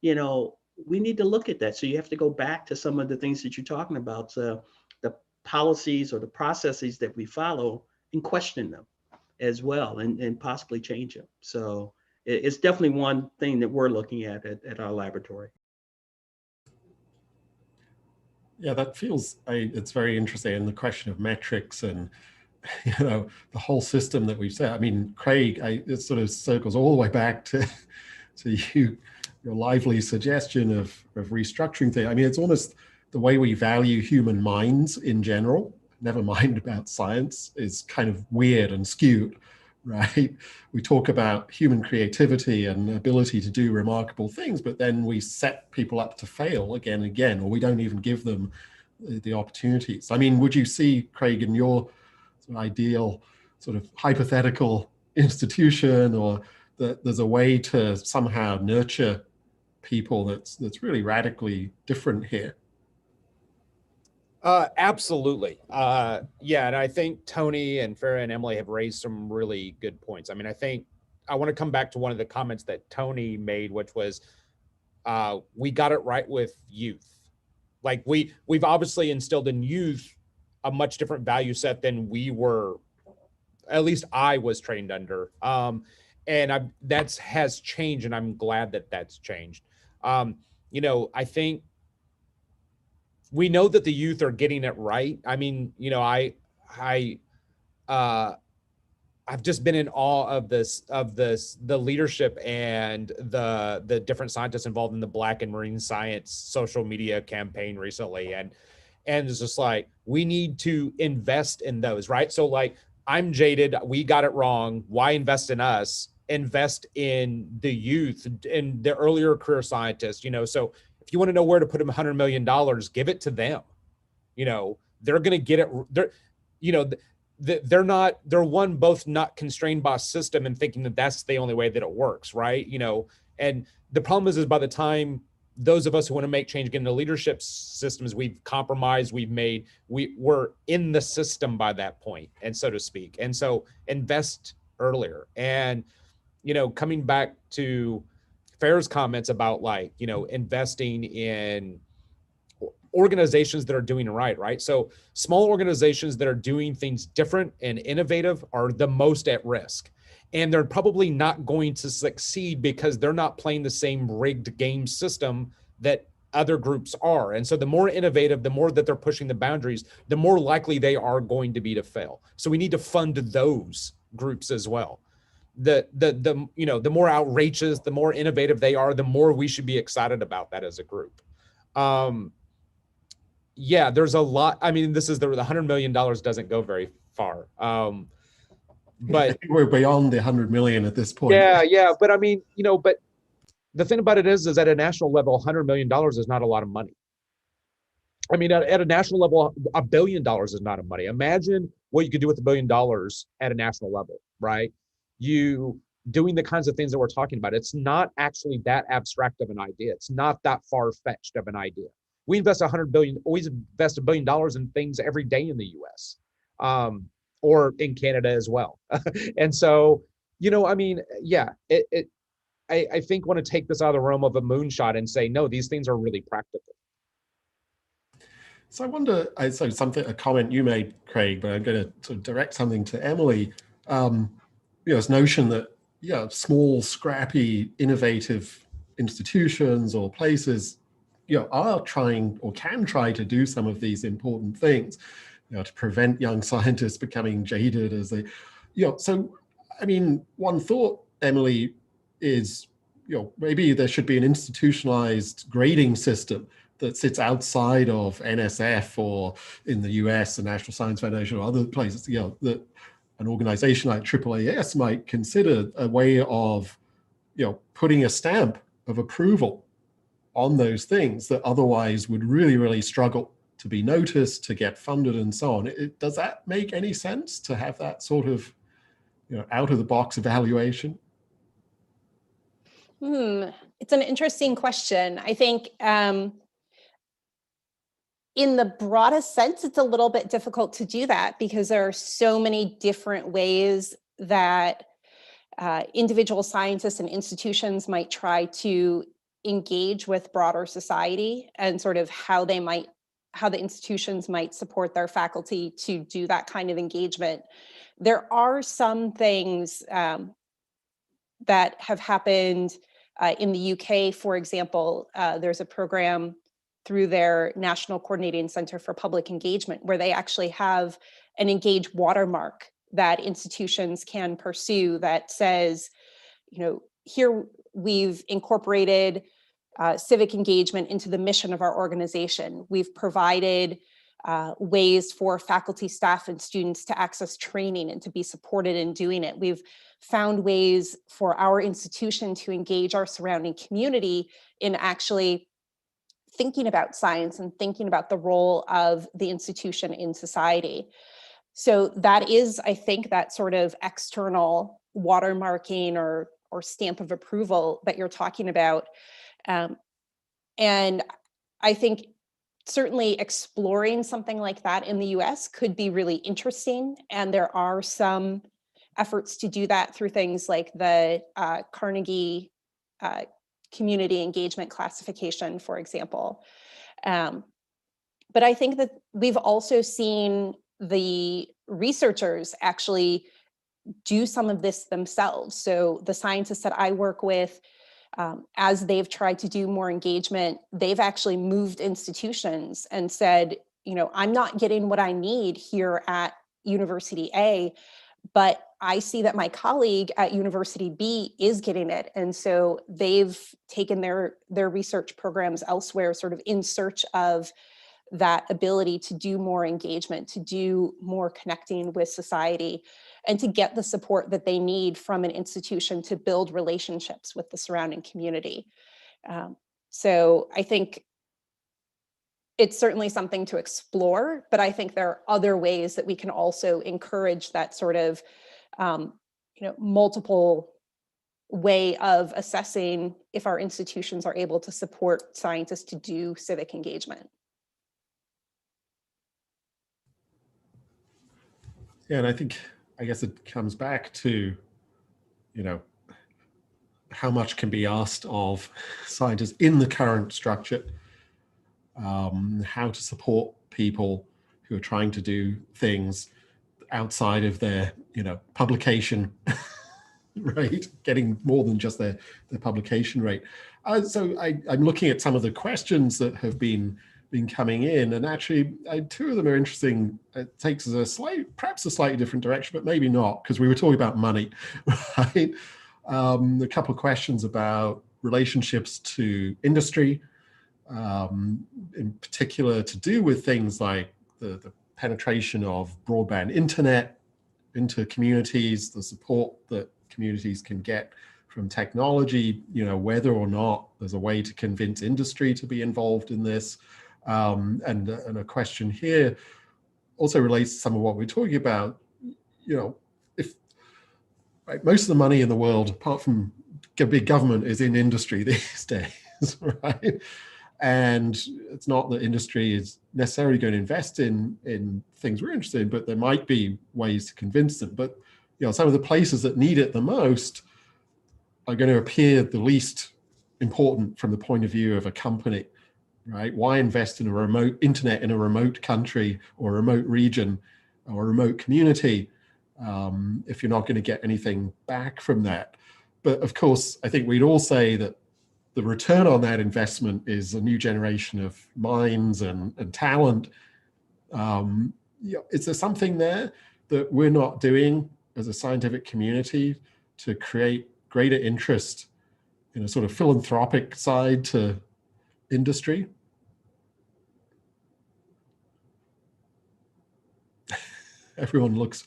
we need to look at that. So you have to go back to some of the things that you're talking about, the policies or the processes that we follow, and question them as well, and possibly change them. So it's definitely one thing that we're looking at our laboratory. Yeah, that feels, it's very interesting. And the question of metrics and, the whole system that we've set. I mean, Craig, it sort of circles all the way back to your lively suggestion of restructuring things. I mean, it's almost the way we value human minds in general, never mind about science, is kind of weird and skewed, right? We talk about human creativity and ability to do remarkable things, but then we set people up to fail again and again, or we don't even give them the opportunities. I mean, would you see, Craig, in your ideal sort of hypothetical institution, or that there's a way to somehow nurture people that's really radically different here? Absolutely. Yeah, and I think Tony and Farah and Emily have raised some really good points. I mean, I think I want to come back to one of the comments that Tony made, which was we got it right with youth. Like we've obviously instilled in youth a much different value set than we were, at least I was trained under. And that has changed, and I'm glad that that's changed. I think we know that the youth are getting it right. I mean, I've just been in awe of the leadership and the different scientists involved in the Black and Marine Science social media campaign recently. And it's just like, we need to invest in those, right? So like, I'm jaded, we got it wrong. Why invest in us? Invest in the youth and the earlier career scientists, so if you want to know where to put them $100 million, give it to them. They're going to get it. They're both not constrained by a system and thinking that that's the only way that it works. Right. And the problem is by the time those of us who want to make change get into leadership systems, we've compromised, we're in the system by that point, and so to speak. And so invest earlier. And, coming back to Farah's comments about investing in organizations that are doing it right? So small organizations that are doing things different and innovative are the most at risk. And they're probably not going to succeed because they're not playing the same rigged game system that other groups are. And so the more innovative, the more that they're pushing the boundaries, the more likely they are going to be to fail. So we need to fund those groups as well. The more outrageous, the more innovative they are, the more we should be excited about that as a group. Yeah, there's a lot. I mean, this is the $100 million doesn't go very far. But we're beyond the 100 million at this point. Yeah. But I mean, but the thing about it is at a national level, $100 million is not a lot of money. I mean, at a national level, $1 billion is not a money. Imagine what you could do with $1 billion at a national level, right? You doing the kinds of things that we're talking about. It's not actually that abstract of an idea. It's not that far-fetched of an idea. We invest $100 billion, always invest $1 billion in things every day in the US, or in Canada as well. And so, I mean, yeah, I think want to take this out of the realm of a moonshot and say, no, these things are really practical. So I wonder, a comment you made, Craig, but I'm going to sort of direct something to Emily. This notion that, small, scrappy, innovative institutions or places, are trying or can try to do some of these important things, to prevent young scientists becoming jaded as they, so, I mean, one thought, Emily, is, maybe there should be an institutionalized grading system that sits outside of NSF, or in the US, the National Science Foundation, or other places, that an organization like AAAS might consider a way of, putting a stamp of approval on those things that otherwise would really, really struggle to be noticed, to get funded, and so on. Does that make any sense to have that sort of, out of the box evaluation? It's an interesting question. I think in the broadest sense, it's a little bit difficult to do that because there are so many different ways that individual scientists and institutions might try to engage with broader society, and sort of how the institutions might support their faculty to do that kind of engagement. There are some things that have happened in the UK, for example. There's a program through their National Coordinating Center for Public Engagement where they actually have an engage watermark that institutions can pursue that says, you know, here we've incorporated civic engagement into the mission of our organization. We've provided ways for faculty, staff, and students to access training and to be supported in doing it. We've found ways for our institution to engage our surrounding community in actually thinking about science and thinking about the role of the institution in society. So that is, I think, that sort of external watermarking or stamp of approval that you're talking about. And I think certainly exploring something like that in the US could be really interesting. And there are some efforts to do that through things like the Carnegie Community Engagement Classification, for example. But I think that we've also seen the researchers actually do some of this themselves. So the scientists that I work with, as they've tried to do more engagement, they've actually moved institutions and said, you know, I'm not getting what I need here at University A, but I see that my colleague at University B is getting it. And so they've taken their research programs elsewhere, sort of in search of that ability to do more engagement, to do more connecting with society, and to get the support that they need from an institution to build relationships with the surrounding community. So I think it's certainly something to explore, but I think there are other ways that we can also encourage that sort of multiple way of assessing if our institutions are able to support scientists to do civic engagement. Yeah, and I guess it comes back to, how much can be asked of scientists in the current structure, how to support people who are trying to do things outside of their, publication rate, getting more than just their publication rate. So I'm looking at some of the questions that have been coming in, and actually two of them are interesting. It takes us perhaps a slightly different direction, but maybe not, because we were talking about money, right? A couple of questions about relationships to industry, in particular to do with things like the penetration of broadband internet into communities, the support that communities can get from technology, whether or not there's a way to convince industry to be involved in this. And a question here also relates to some of what we're talking about. If most of the money in the world, apart from big government, is in industry these days, right? And it's not that industry is necessarily going to invest in things we're interested in, but there might be ways to convince them. But some of the places that need it the most are going to appear the least important from the point of view of a company. Right? Why invest in a remote internet in a remote country or remote region or a remote community if you're not going to get anything back from that? But of course, I think we'd all say that the return on that investment is a new generation of minds and talent. Is there something there that we're not doing as a scientific community to create greater interest in a sort of philanthropic side to industry? Everyone looks.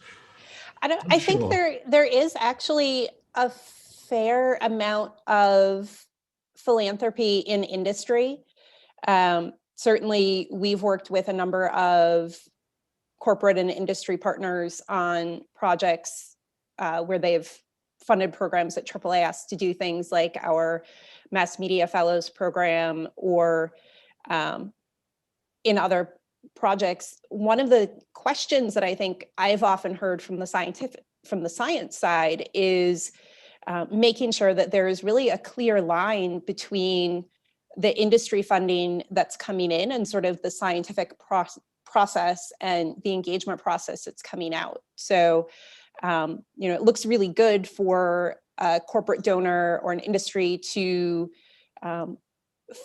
I think there is actually a fair amount of philanthropy in industry. Certainly, we've worked with a number of corporate and industry partners on projects where they've funded programs at AAAS to do things like our Mass Media Fellows program, or in other projects, one of the questions that I think I've often heard from the science side is making sure that there is really a clear line between the industry funding that's coming in and sort of the scientific process and the engagement process that's coming out. So, it looks really good for a corporate donor or an industry to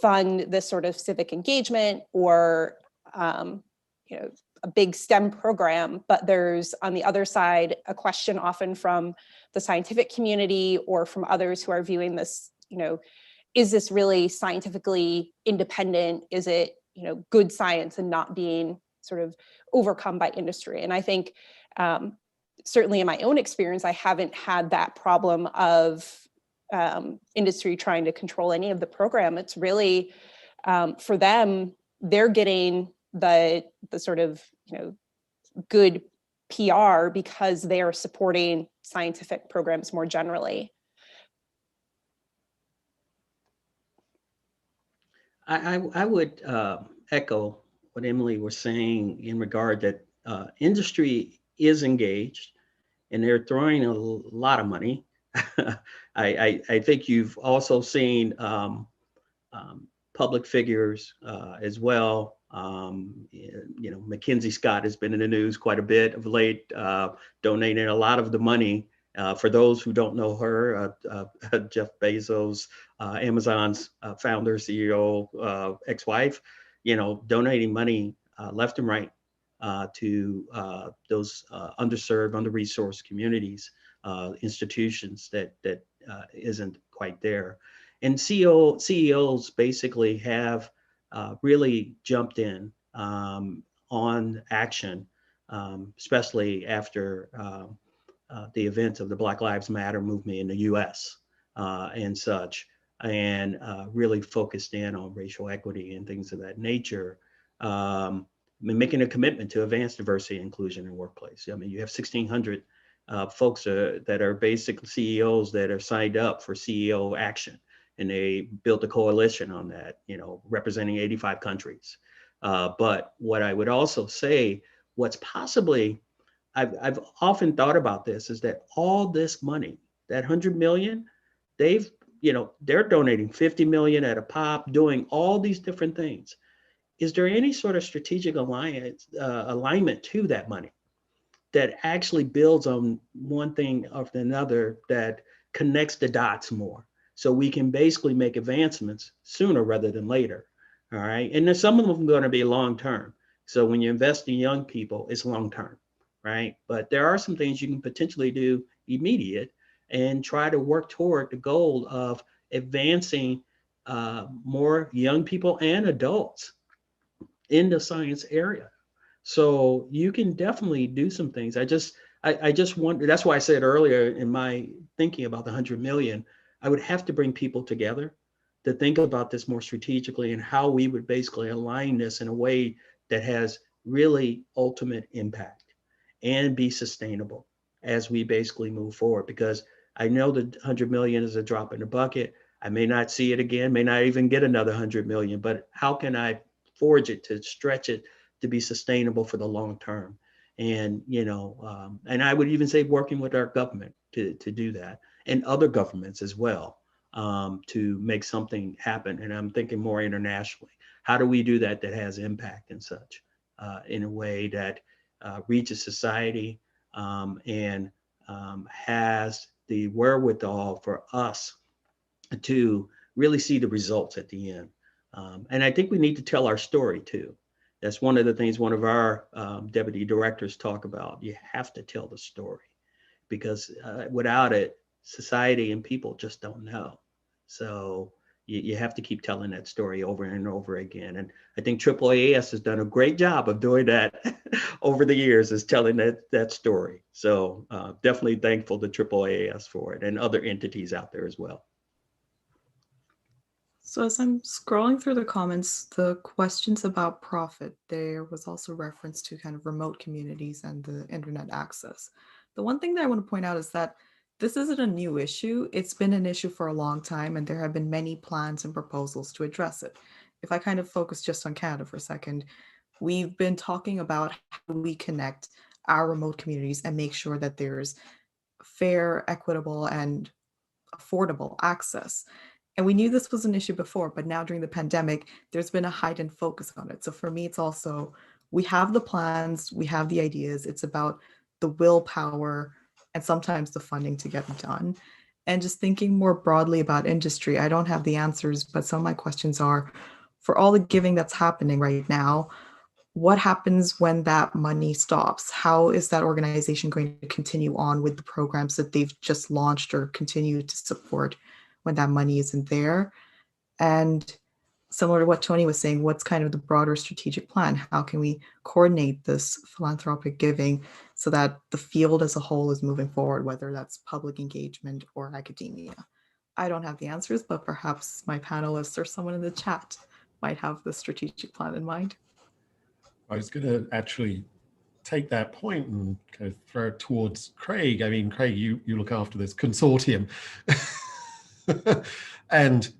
fund this sort of civic engagement or, a big STEM program, but there's on the other side a question often from the scientific community or from others who are viewing this, is this really scientifically independent? Is it, good science and not being sort of overcome by industry? And I think certainly in my own experience, I haven't had that problem of industry trying to control any of the program. It's really for them, they're getting the sort of good PR because they are supporting scientific programs more generally. I would echo what Emily was saying in regard that industry is engaged and they're throwing a lot of money. I think you've also seen public figures as well. Mackenzie Scott has been in the news quite a bit of late, donating a lot of the money. For those who don't know her, Jeff Bezos, Amazon's founder, CEO, ex-wife, donating money left and right to those underserved, under-resourced communities, institutions that isn't quite there. And CEOs basically have really jumped in on action, especially after the events of the Black Lives Matter movement in the US and such, and really focused in on racial equity and things of that nature, making a commitment to advance diversity and inclusion in the workplace. I mean, you have 1,600 folks that are basic CEOs that are signed up for CEO action. And they built a coalition on that, representing 85 countries. But what I would also say, what's possibly, I've often thought about this, is that all this money, that 100 million, they're donating 50 million at a pop, doing all these different things. Is there any sort of strategic alignment to that money that actually builds on one thing after another that connects the dots more? So we can basically make advancements sooner rather than later, all right? And then some of them are going to be long-term. So when you invest in young people, it's long-term, right? But there are some things you can potentially do immediate and try to work toward the goal of advancing more young people and adults in the science area. So you can definitely do some things. I just wonder, that's why I said earlier in my thinking about the 100 million, I would have to bring people together to think about this more strategically and how we would basically align this in a way that has really ultimate impact and be sustainable as we basically move forward. Because I know the 100 million is a drop in the bucket. I may not see it again, may not even get another 100 million, but how can I forge it to stretch it to be sustainable for the long term? And, and I would even say working with our government to do that, and other governments as well, to make something happen. And I'm thinking more internationally. How do we do that has impact and such in a way that reaches society and has the wherewithal for us to really see the results at the end. And I think we need to tell our story too. That's one of the things one of our deputy directors talk about. You have to tell the story, because without it, society and people just don't know. So you have to keep telling that story over and over again. And I think AAAS has done a great job of doing that over the years, is telling that story. So definitely thankful to AAAS for it, and other entities out there as well. So as I'm scrolling through the comments, the questions about profit, there was also reference to kind of remote communities and the internet access. The one thing that I want to point out is that this isn't a new issue. It's been an issue for a long time, and there have been many plans and proposals to address it. If I kind of focus just on Canada for a second, we've been talking about how we connect our remote communities and make sure that there's fair, equitable, and affordable access. And we knew this was an issue before, but now during the pandemic, there's been a heightened focus on it. So for me, it's also, we have the plans, we have the ideas, it's about the willpower and sometimes the funding to get it done. And just thinking more broadly about industry, I don't have the answers, but some of my questions are, for all the giving that's happening right now, what happens when that money stops? How is that organization going to continue on with the programs that they've just launched or continue to support when that money isn't there? And similar to what Tony was saying, what's kind of the broader strategic plan? How can we coordinate this philanthropic giving so that the field as a whole is moving forward, whether that's public engagement or academia? I don't have the answers, but perhaps my panelists or someone in the chat might have the strategic plan in mind. I was going to actually take that point and kind of throw it towards Craig. I mean, Craig, you look after this consortium. And,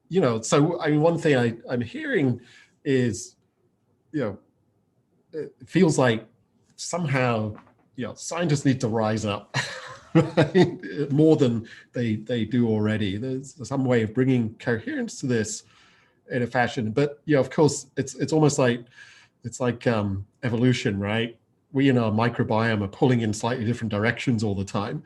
you know, so I mean, one thing I'm hearing is, you know, it feels like somehow, you know, scientists need to rise up right? More than they do already. There's some way of bringing coherence to this in a fashion. But, you know, of course, it's almost like, it's like evolution, right? We in our microbiome are pulling in slightly different directions all the time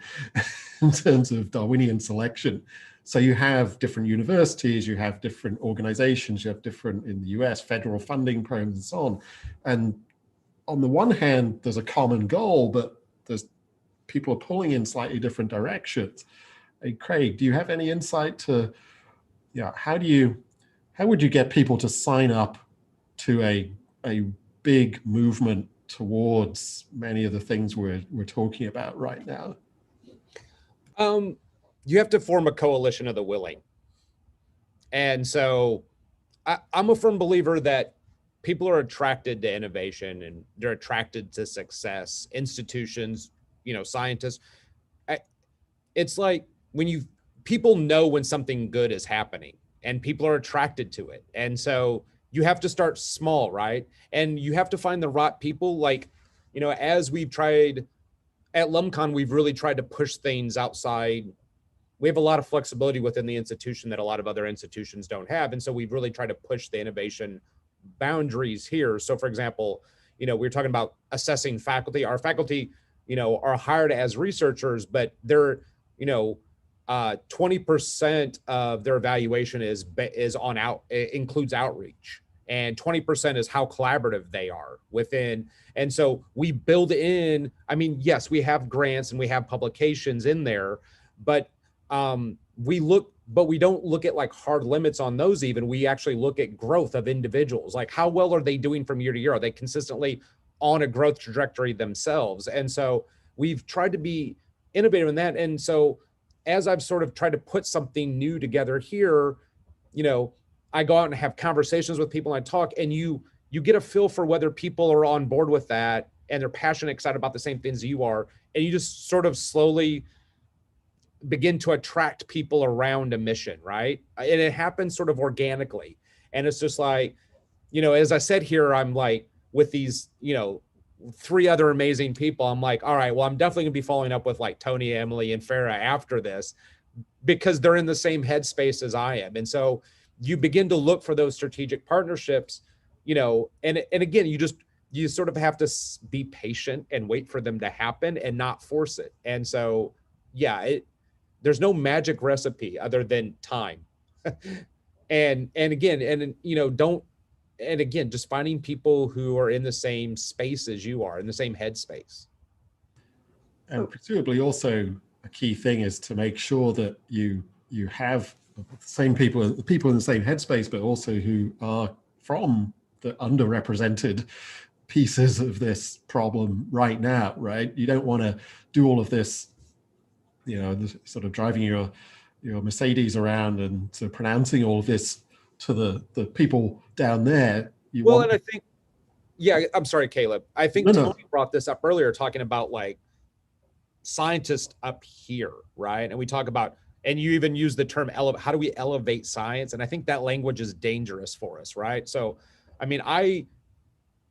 in terms of Darwinian selection. So you have different universities, you have different organizations, you have different, in the US, federal funding programs and so on. And on the one hand, there's a common goal, but there's people are pulling in slightly different directions. Hey, Craig, do you have any insight to, yeah, how would you get people to sign up to a big movement towards many of the things we're talking about right now? You have to form a coalition of the willing. And so I'm a firm believer that people are attracted to innovation and they're attracted to success. Institutions, you know, scientists. It's like when people know when something good is happening and people are attracted to it. And so you have to start small, right? And you have to find the right people. Like, you know, as we've tried at LumCon, we've really tried to push things outside. We have a lot of flexibility within the institution that a lot of other institutions don't have. And so we've really tried to push the innovation boundaries here. So for example, you know, we're talking about assessing faculty. Our faculty, you know, are hired as researchers, but they're, you know, 20% of their evaluation includes outreach, and 20% is how collaborative they are within. And so we build in, I mean, yes, we have grants and we have publications in there, but we don't look at like hard limits on those. Even we actually look at growth of individuals, like how well are they doing from year to year? Are they consistently on a growth trajectory themselves? And so we've tried to be innovative in that. And so as I've sort of tried to put something new together here, you know, I go out and have conversations with people and I talk, and you get a feel for whether people are on board with that and they're passionate, excited about the same things you are. And you just sort of slowly begin to attract people around a mission, right? And it happens sort of organically. And it's just like, you know, as I said here, I'm like with these, you know, 3 other amazing people, I'm like, all right, well, I'm definitely gonna be following up with like Tony, Emily, and Farah after this, because they're in the same headspace as I am. And so you begin to look for those strategic partnerships, you know, and again, you sort of have to be patient and wait for them to happen and not force it. And so, yeah, there's no magic recipe other than time. and again, and you know, and again, just finding people who are in the same space as you are, in the same headspace. And presumably also a key thing is to make sure that you have the same people in the same headspace, but also who are from the underrepresented pieces of this problem right now, right? You don't want to do all of this, you know, sort of driving your Mercedes around and sort of pronouncing all of this to the people down there. And I think, yeah, I'm sorry, Caleb. I think Tony brought this up earlier, talking about like scientists up here, right? And we talk about, and you even use the term, how do we elevate science? And I think that language is dangerous for us, right? So, I mean,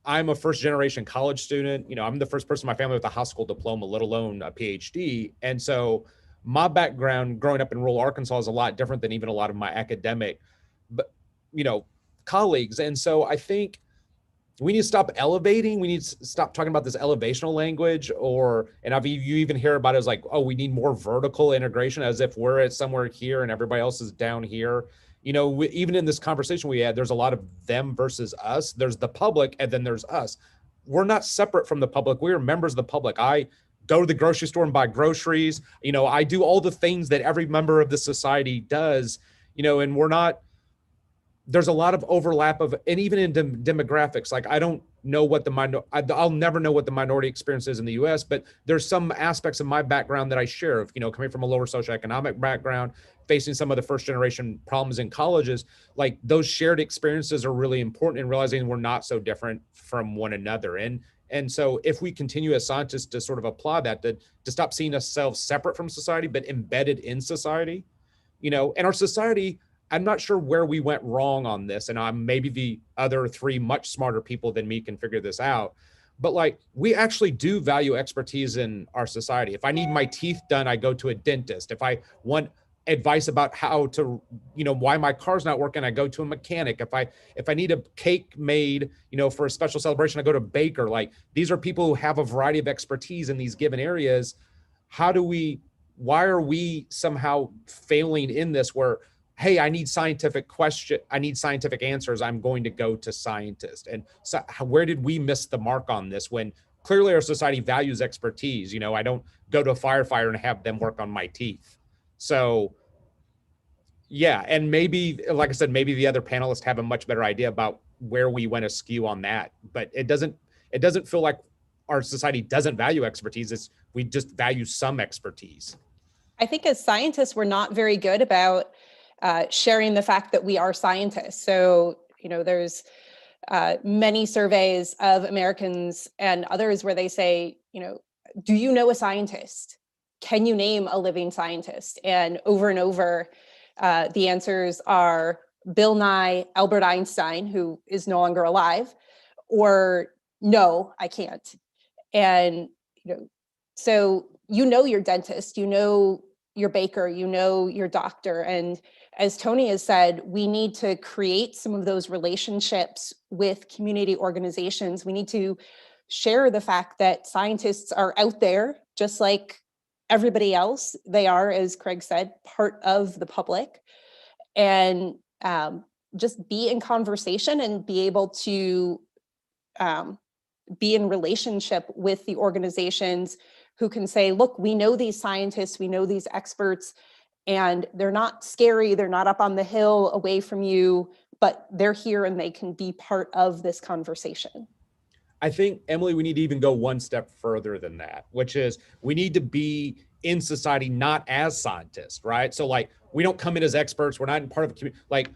I'm a first generation college student. You know, I'm the first person in my family with a high school diploma, let alone a PhD. And so my background growing up in rural Arkansas is a lot different than even a lot of my academic, but you know, colleagues. And so I think we need to stop elevating. We need to stop talking about this elevational language, you even hear about it as like, oh, we need more vertical integration, as if we're at somewhere here and everybody else is down here. You know, even in this conversation we had, there's a lot of them versus us. There's the public and then there's us. We're not separate from the public. We are members of the public. I go to the grocery store and buy groceries. You know, I do all the things that every member of the society does, you know, and there's a lot of overlap and even in demographics, like I don't know what I'll never know what the minority experience is in the US, but there's some aspects of my background that I share of, you know, coming from a lower socioeconomic background, facing some of the first generation problems in colleges, like those shared experiences are really important in realizing we're not so different from one another. And so if we continue as scientists to sort of apply that, to stop seeing ourselves separate from society, but embedded in society, you know, and our society, I'm not sure where we went wrong on this, and maybe the other three much smarter people than me can figure this out. But like, we actually do value expertise in our society. If I need my teeth done, I go to a dentist. If I want advice about how to, you know, why my car's not working, I go to a mechanic. If I need a cake made, you know, for a special celebration, I go to a baker. Like, these are people who have a variety of expertise in these given areas. Why are we somehow failing in this where, hey, I need scientific answers, I'm going to go to scientists? And so where did we miss the mark on this when clearly our society values expertise? You know, I don't go to a firefighter and have them work on my teeth. So yeah, and maybe, like I said, maybe the other panelists have a much better idea about where we went askew on that, but it doesn't feel like our society doesn't value expertise. We just value some expertise. I think as scientists, we're not very good about sharing the fact that we are scientists. So, you know, there's many surveys of Americans and others where they say, you know, do you know a scientist? Can you name a living scientist? And over, the answers are Bill Nye, Albert Einstein, who is no longer alive, or no, I can't. And, you know, so you know your dentist, you know your baker, you know your doctor. And as Tony has said, we need to create some of those relationships with community organizations. We need to share the fact that scientists are out there, just like everybody else. They are, as Craig said, part of the public. And just be in conversation and be able to be in relationship with the organizations who can say, look, we know these scientists, we know these experts, and they're not scary, they're not up on the hill away from you, but they're here and they can be part of this conversation. I think, Emily, we need to even go one step further than that, which is we need to be in society not as scientists, right? So like, we don't come in as experts, we're not in part of a community. Like,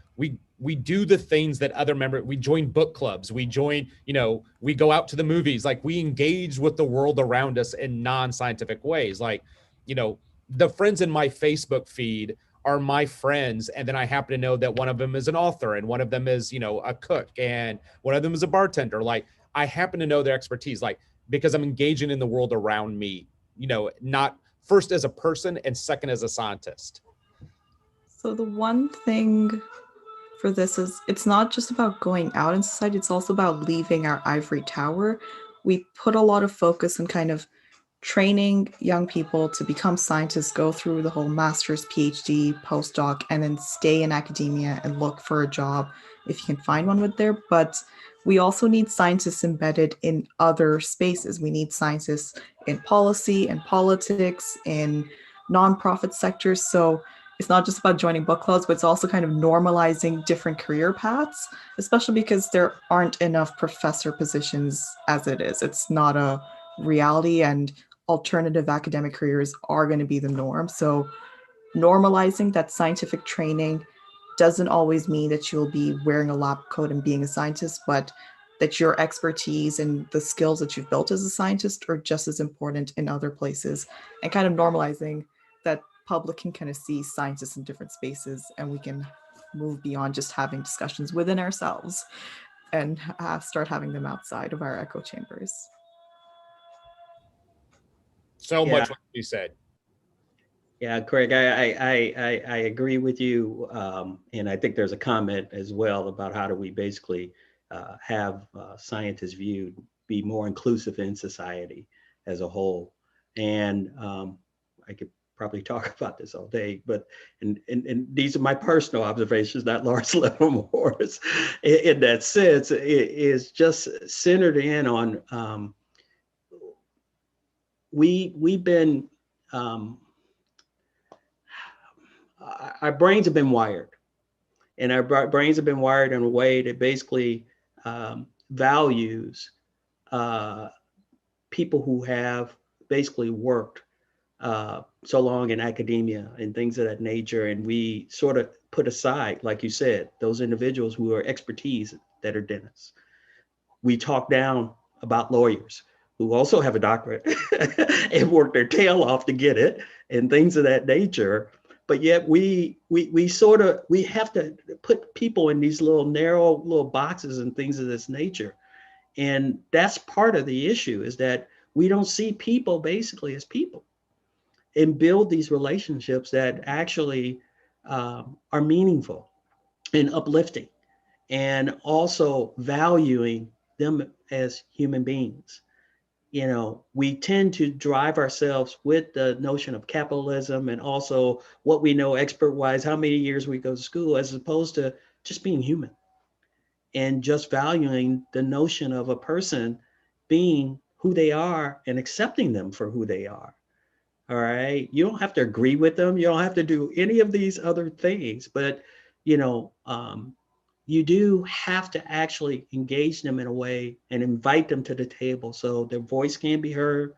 we do the things that other members, we join book clubs, we join, you know, we go out to the movies, like we engage with the world around us in non-scientific ways. Like, you know, the friends in my Facebook feed are my friends. And then I happen to know that one of them is an author and one of them is, you know, a cook and one of them is a bartender. Like, I happen to know their expertise, like, because I'm engaging in the world around me, you know, not first as a person and second as a scientist. So the one thing for this is it's not just about going out in society, it's also about leaving our ivory tower. We put a lot of focus on kind of training young people to become scientists, go through the whole master's, PhD, postdoc, and then stay in academia and look for a job if you can find one with there. But we also need scientists embedded in other spaces. We need scientists in policy and politics, in nonprofit sectors. So it's not just about joining book clubs, but it's also kind of normalizing different career paths, especially because there aren't enough professor positions as it is. It's not a reality, and alternative academic careers are going to be the norm. So normalizing that scientific training doesn't always mean that you'll be wearing a lab coat and being a scientist, but that your expertise and the skills that you've built as a scientist are just as important in other places, and kind of normalizing that public can kind of see scientists in different spaces and we can move beyond just having discussions within ourselves. and start having them outside of our echo chambers. So Yeah. much what you said. Yeah, Craig, I agree with you. And I think there's a comment as well about how do we basically have scientists viewed be more inclusive in society as a whole. And I could probably talk about this all day, but and these are my personal observations, not Lars Livermore's. In that sense, it is just centered in on we've been our brains have been wired, and our brains have been wired in a way that basically values people who have basically worked so long in academia and things of that nature. And we sort of put aside, like you said, those individuals who are expertise that are dentists. We talk down about lawyers who also have a doctorate and work their tail off to get it and things of that nature. But yet we have to put people in these little narrow little boxes and things of this nature. And that's part of the issue, is that we don't see people basically as people and build these relationships that actually are meaningful and uplifting, and also valuing them as human beings. You know, we tend to drive ourselves with the notion of capitalism and also what we know expert wise, how many years we go to school, as opposed to just being human and just valuing the notion of a person being who they are and accepting them for who they are. All right. You don't have to agree with them. You don't have to do any of these other things, but you know, you do have to actually engage them in a way and invite them to the table so their voice can be heard.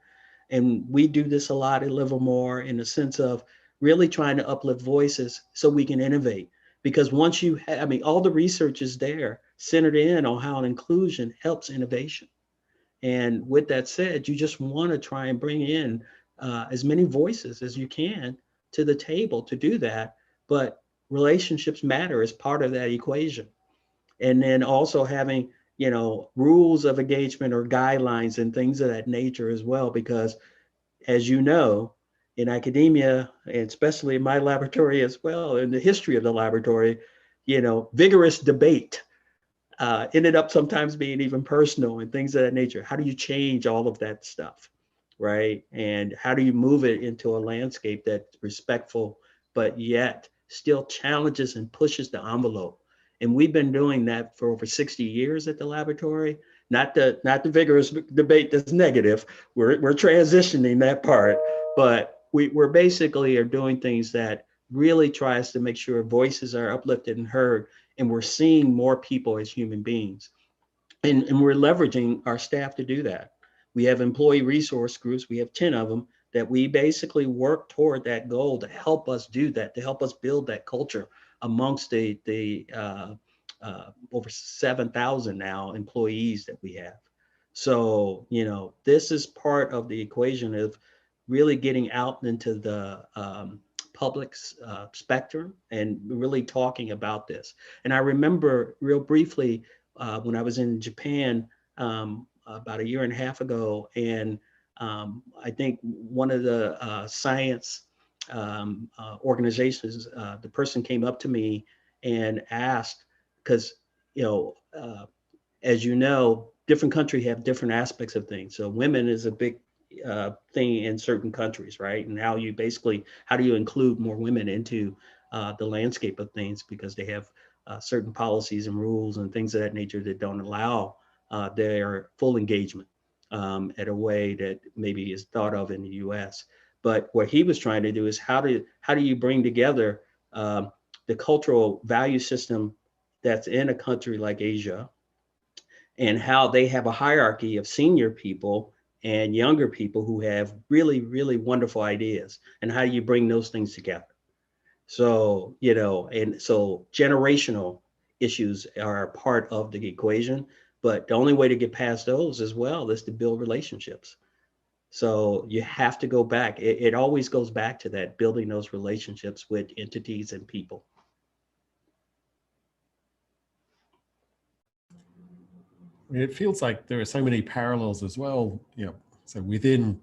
And we do this a lot at Livermore in the sense of really trying to uplift voices so we can innovate. Because once you have, I mean, all the research is there centered in on how inclusion helps innovation. And with that said, you just want to try and bring in as many voices as you can to the table to do that. But relationships matter as part of that equation. And then also having, you know, rules of engagement or guidelines and things of that nature as well, because as you know, in academia, and especially in my laboratory as well, in the history of the laboratory, you know, vigorous debate ended up sometimes being even personal and things of that nature. How do you change all of that stuff, right? And how do you move it into a landscape that's respectful, but yet still challenges and pushes the envelope? And we've been doing that for over 60 years at the laboratory. Not the vigorous debate that's negative. We're transitioning that part, but we're basically are doing things that really tries to make sure voices are uplifted and heard, and we're seeing more people as human beings. And we're leveraging our staff to do that. We have employee resource groups, we have 10 of them, that we basically work toward that goal to help us do that, to help us build that culture amongst the over 7,000 now employees that we have. So, you know, this is part of the equation of really getting out into the public spectrum and really talking about this. And I remember real briefly when I was in Japan about a year and a half ago, and I think one of the science organizations, the person came up to me and asked, because, you know, as you know, different countries have different aspects of things. So women is a big thing in certain countries, right? And how do you include more women into the landscape of things, because they have certain policies and rules and things of that nature that don't allow their full engagement at a way that maybe is thought of in the US. But what he was trying to do is how do you bring together the cultural value system that's in a country like Asia, and how they have a hierarchy of senior people and younger people who have really, really wonderful ideas, and how do you bring those things together? So, you know, and so generational issues are a part of the equation, but the only way to get past those as well is to build relationships. So you have to go back. It always goes back to that, building those relationships with entities and people. I mean, it feels like there are so many parallels as well, so within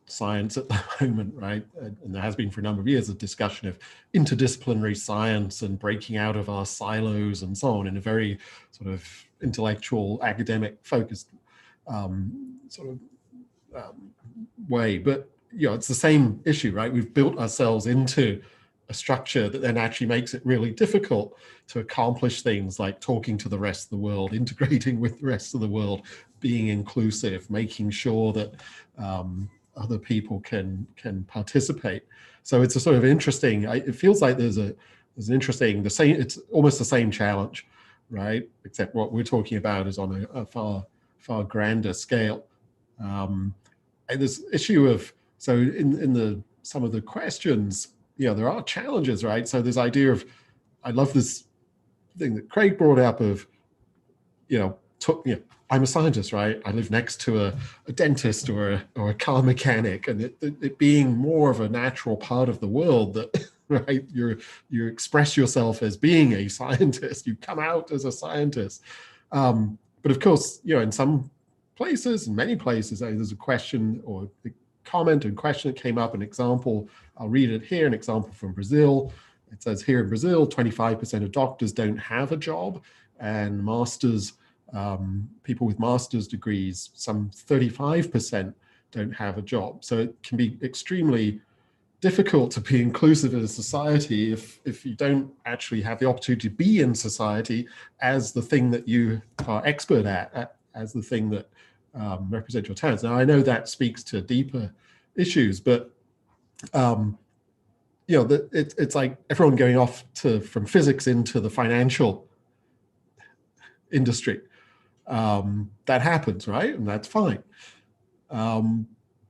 science at the moment, right? And there has been for a number of years a discussion of interdisciplinary science and breaking out of our silos and so on in a very sort of intellectual, academic focused way. But, it's the same issue, right? We've built ourselves into a structure that then actually makes it really difficult to accomplish things like talking to the rest of the world, integrating with the rest of the world, being inclusive, making sure that other people can participate. So it's a sort of interesting, it feels like there's an interesting, it's almost the same challenge, right? Except what we're talking about is on a far grander scale. And this issue of, so in some of the questions, there are challenges, right? So this idea of, I love this thing that Craig brought up of, I'm a scientist, right? I live next to a dentist or a car mechanic, and it being more of a natural part of the world that, right, you express yourself as being a scientist, you come out as a scientist. But of course, in some places, in many places, there's a question or a comment and question that came up, an example, I'll read it here, an example from Brazil. It says here in Brazil, 25% of doctors don't have a job, and people with master's degrees, some 35% don't have a job. So it can be extremely difficult to be inclusive in a society if you don't actually have the opportunity to be in society as the thing that you are expert at as the thing that represent your talents. Now, I know that speaks to deeper issues, but it's like everyone going off from physics into the financial industry. That happens, right? And that's fine.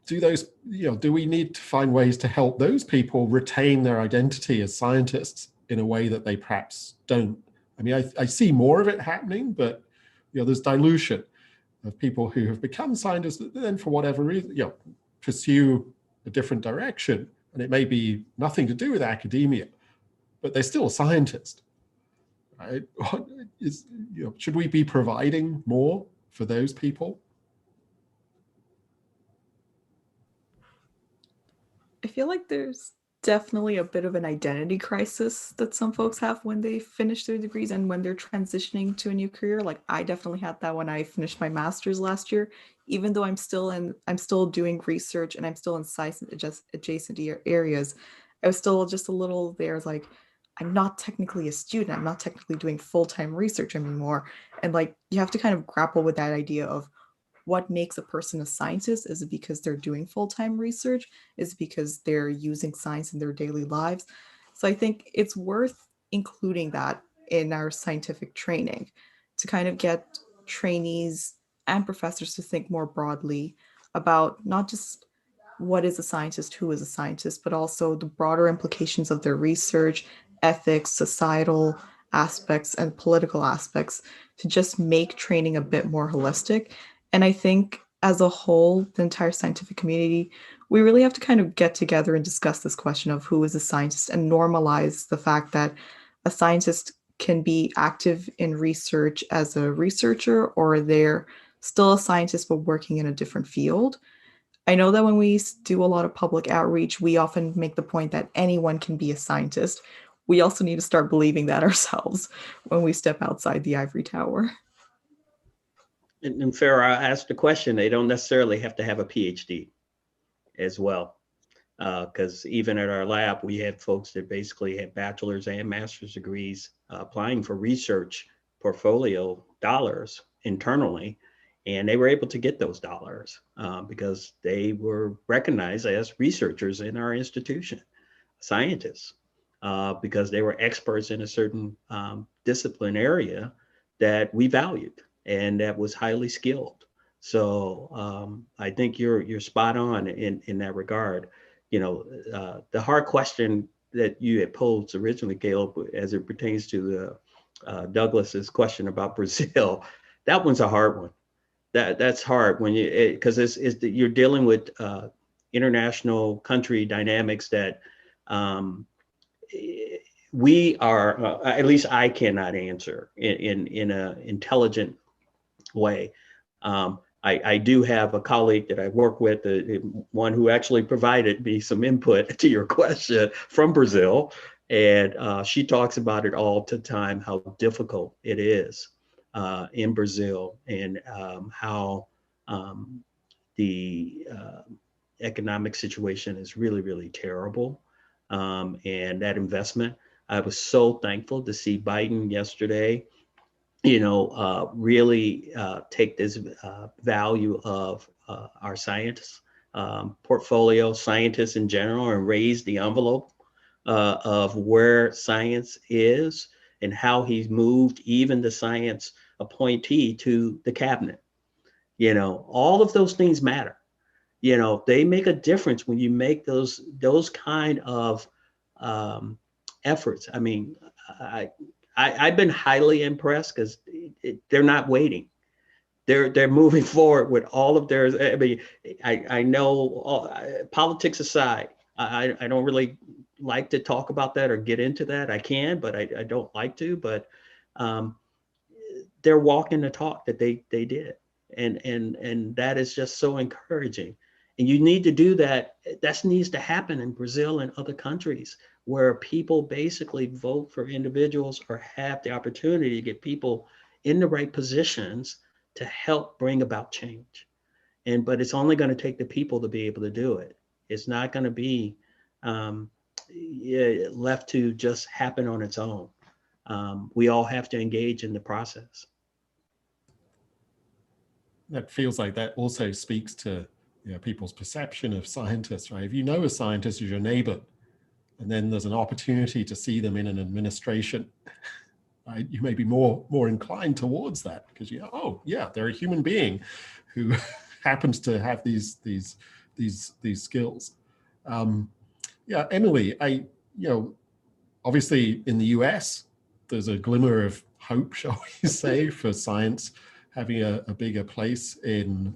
Do we need to find ways to help those people retain their identity as scientists in a way that they perhaps don't? I mean, I see more of it happening, but there's dilution of people who have become scientists that then, for whatever reason, pursue a different direction, and it may be nothing to do with academia, but they're still a scientist, right? Should we be providing more for those people? I feel like there's definitely a bit of an identity crisis that some folks have when they finish their degrees and when they're transitioning to a new career. Like, I definitely had that when I finished my master's last year. Even though I'm still doing research and I'm still in science adjacent areas, I was still just a little there, like, I'm not technically a student, I'm not technically doing full-time research anymore. And like, you have to kind of grapple with that idea of what makes a person a scientist. Is it because they're doing full-time research? Is it because they're using science in their daily lives? So I think it's worth including that in our scientific training to kind of get trainees and professors to think more broadly about not just what is a scientist, who is a scientist, but also the broader implications of their research, ethics, societal aspects, and political aspects, to just make training a bit more holistic. And I think as a whole, the entire scientific community, we really have to kind of get together and discuss this question of who is a scientist and normalize the fact that a scientist can be active in research as a researcher, or they're still a scientist but working in a different field. I know that when we do a lot of public outreach, we often make the point that anyone can be a scientist. We also need to start believing that ourselves when we step outside the ivory tower. And Farrah, I asked the question, they don't necessarily have to have a PhD as well. Because even at our lab, we had folks that basically had bachelor's and master's degrees applying for research portfolio dollars internally. And they were able to get those dollars because they were recognized as researchers in our institution, scientists, because they were experts in a certain discipline area that we valued and that was highly skilled. So I think you're spot on in that regard. The hard question that you had posed originally, Caleb, as it pertains to the Douglas's question about Brazil, that one's a hard one. That's hard when because you're dealing with international country dynamics that we are, at least I cannot answer in an intelligent way. I do have a colleague that I work with, one who actually provided me some input to your question from Brazil. And she talks about it all the time, how difficult it is in Brazil, and how the economic situation is really, really terrible. And that investment, I was so thankful to see Biden yesterday, really take this value of our scientists, portfolio scientists in general, and raise the envelope of where science is and how he's moved even the science appointee to the cabinet. All of those things matter. They make a difference when you make those kind of efforts. I mean, I've been highly impressed because they're not waiting. They're moving forward with all of their. I mean, I know politics aside, I don't really like to talk about that or get into that. I can, but I don't like to. But they're walking the talk that they did, and that is just so encouraging. And you need to do that. That needs to happen in Brazil and other countries, where people basically vote for individuals or have the opportunity to get people in the right positions to help bring about change. But it's only going to take the people to be able to do it. It's not going to be left to just happen on its own. We all have to engage in the process. That feels like that also speaks to people's perception of scientists, right? If you know a scientist is your neighbor, and then there's an opportunity to see them in an administration, right, you may be more inclined towards that because oh yeah, they're a human being who happens to have these skills. Yeah, Emily, obviously in the US, there's a glimmer of hope, shall we say, for science having a bigger place in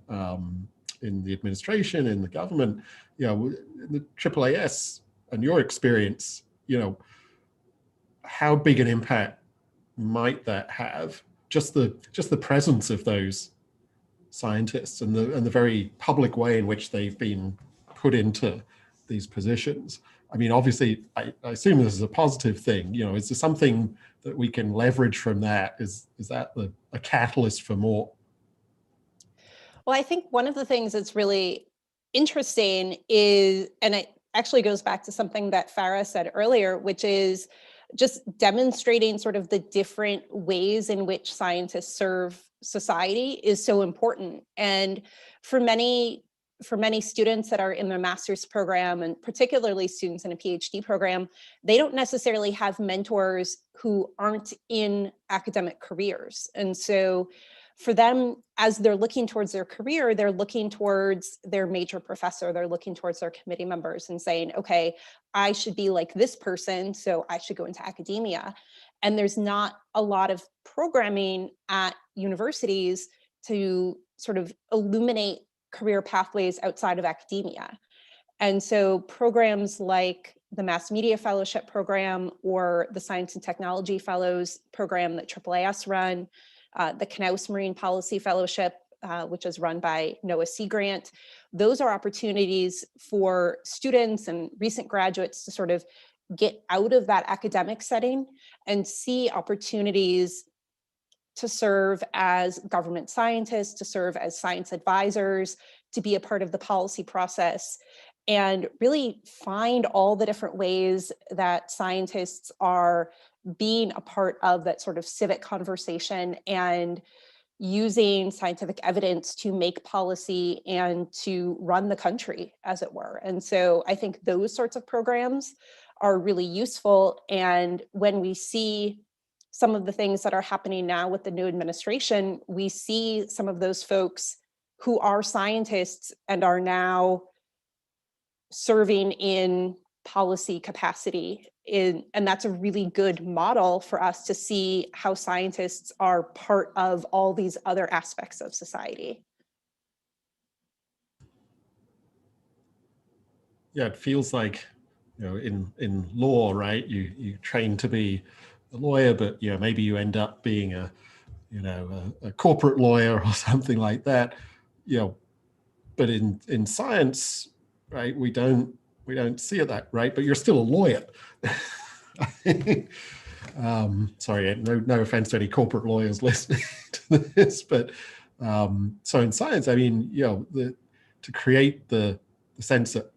the administration, in the government. In the AAAS and your experience, how big an impact might that have? Just the presence of those scientists and the very public way in which they've been put into these positions. I mean, obviously, I assume this is a positive thing. Is there something that we can leverage from that? Is that a catalyst for more? Well, I think one of the things that's really interesting is, and it actually goes back to something that Farah said earlier, which is just demonstrating sort of the different ways in which scientists serve society is so important. And for many students that are in their master's program, and particularly students in a PhD program, they don't necessarily have mentors who aren't in academic careers. And so for them, as they're looking towards their career, they're looking towards their major professor, they're looking towards their committee members and saying, okay, I should be like this person, so I should go into academia. And there's not a lot of programming at universities to sort of illuminate career pathways outside of academia. And so programs like the Mass Media Fellowship Program or the Science and Technology Fellows Program that AAAS run, the Knaus Marine Policy Fellowship, which is run by Noah Sea Grant. Those are opportunities for students and recent graduates to sort of get out of that academic setting and see opportunities to serve as government scientists, to serve as science advisors, to be a part of the policy process, and really find all the different ways that scientists are being a part of that sort of civic conversation and using scientific evidence to make policy and to run the country, as it were. And so I think those sorts of programs are really useful. And when we see some of the things that are happening now with the new administration, we see some of those folks who are scientists and are now serving in policy capacity, and that's a really good model for us to see how scientists are part of all these other aspects of society. Yeah, it feels like, in law, right? You train to be a lawyer, but maybe you end up being a a corporate lawyer or something like that, but in science, right, we don't see it that, right? But you're still a lawyer. Sorry, no offense to any corporate lawyers listening to this, but so in science, I mean, to create the sense that,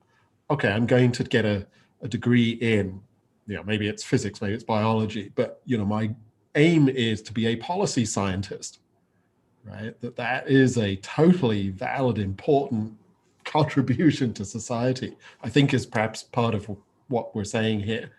okay, I'm going to get a degree in, maybe it's physics, maybe it's biology, but my aim is to be a policy scientist, right? That is a totally valid, important contribution to society, I think is perhaps part of what we're saying here.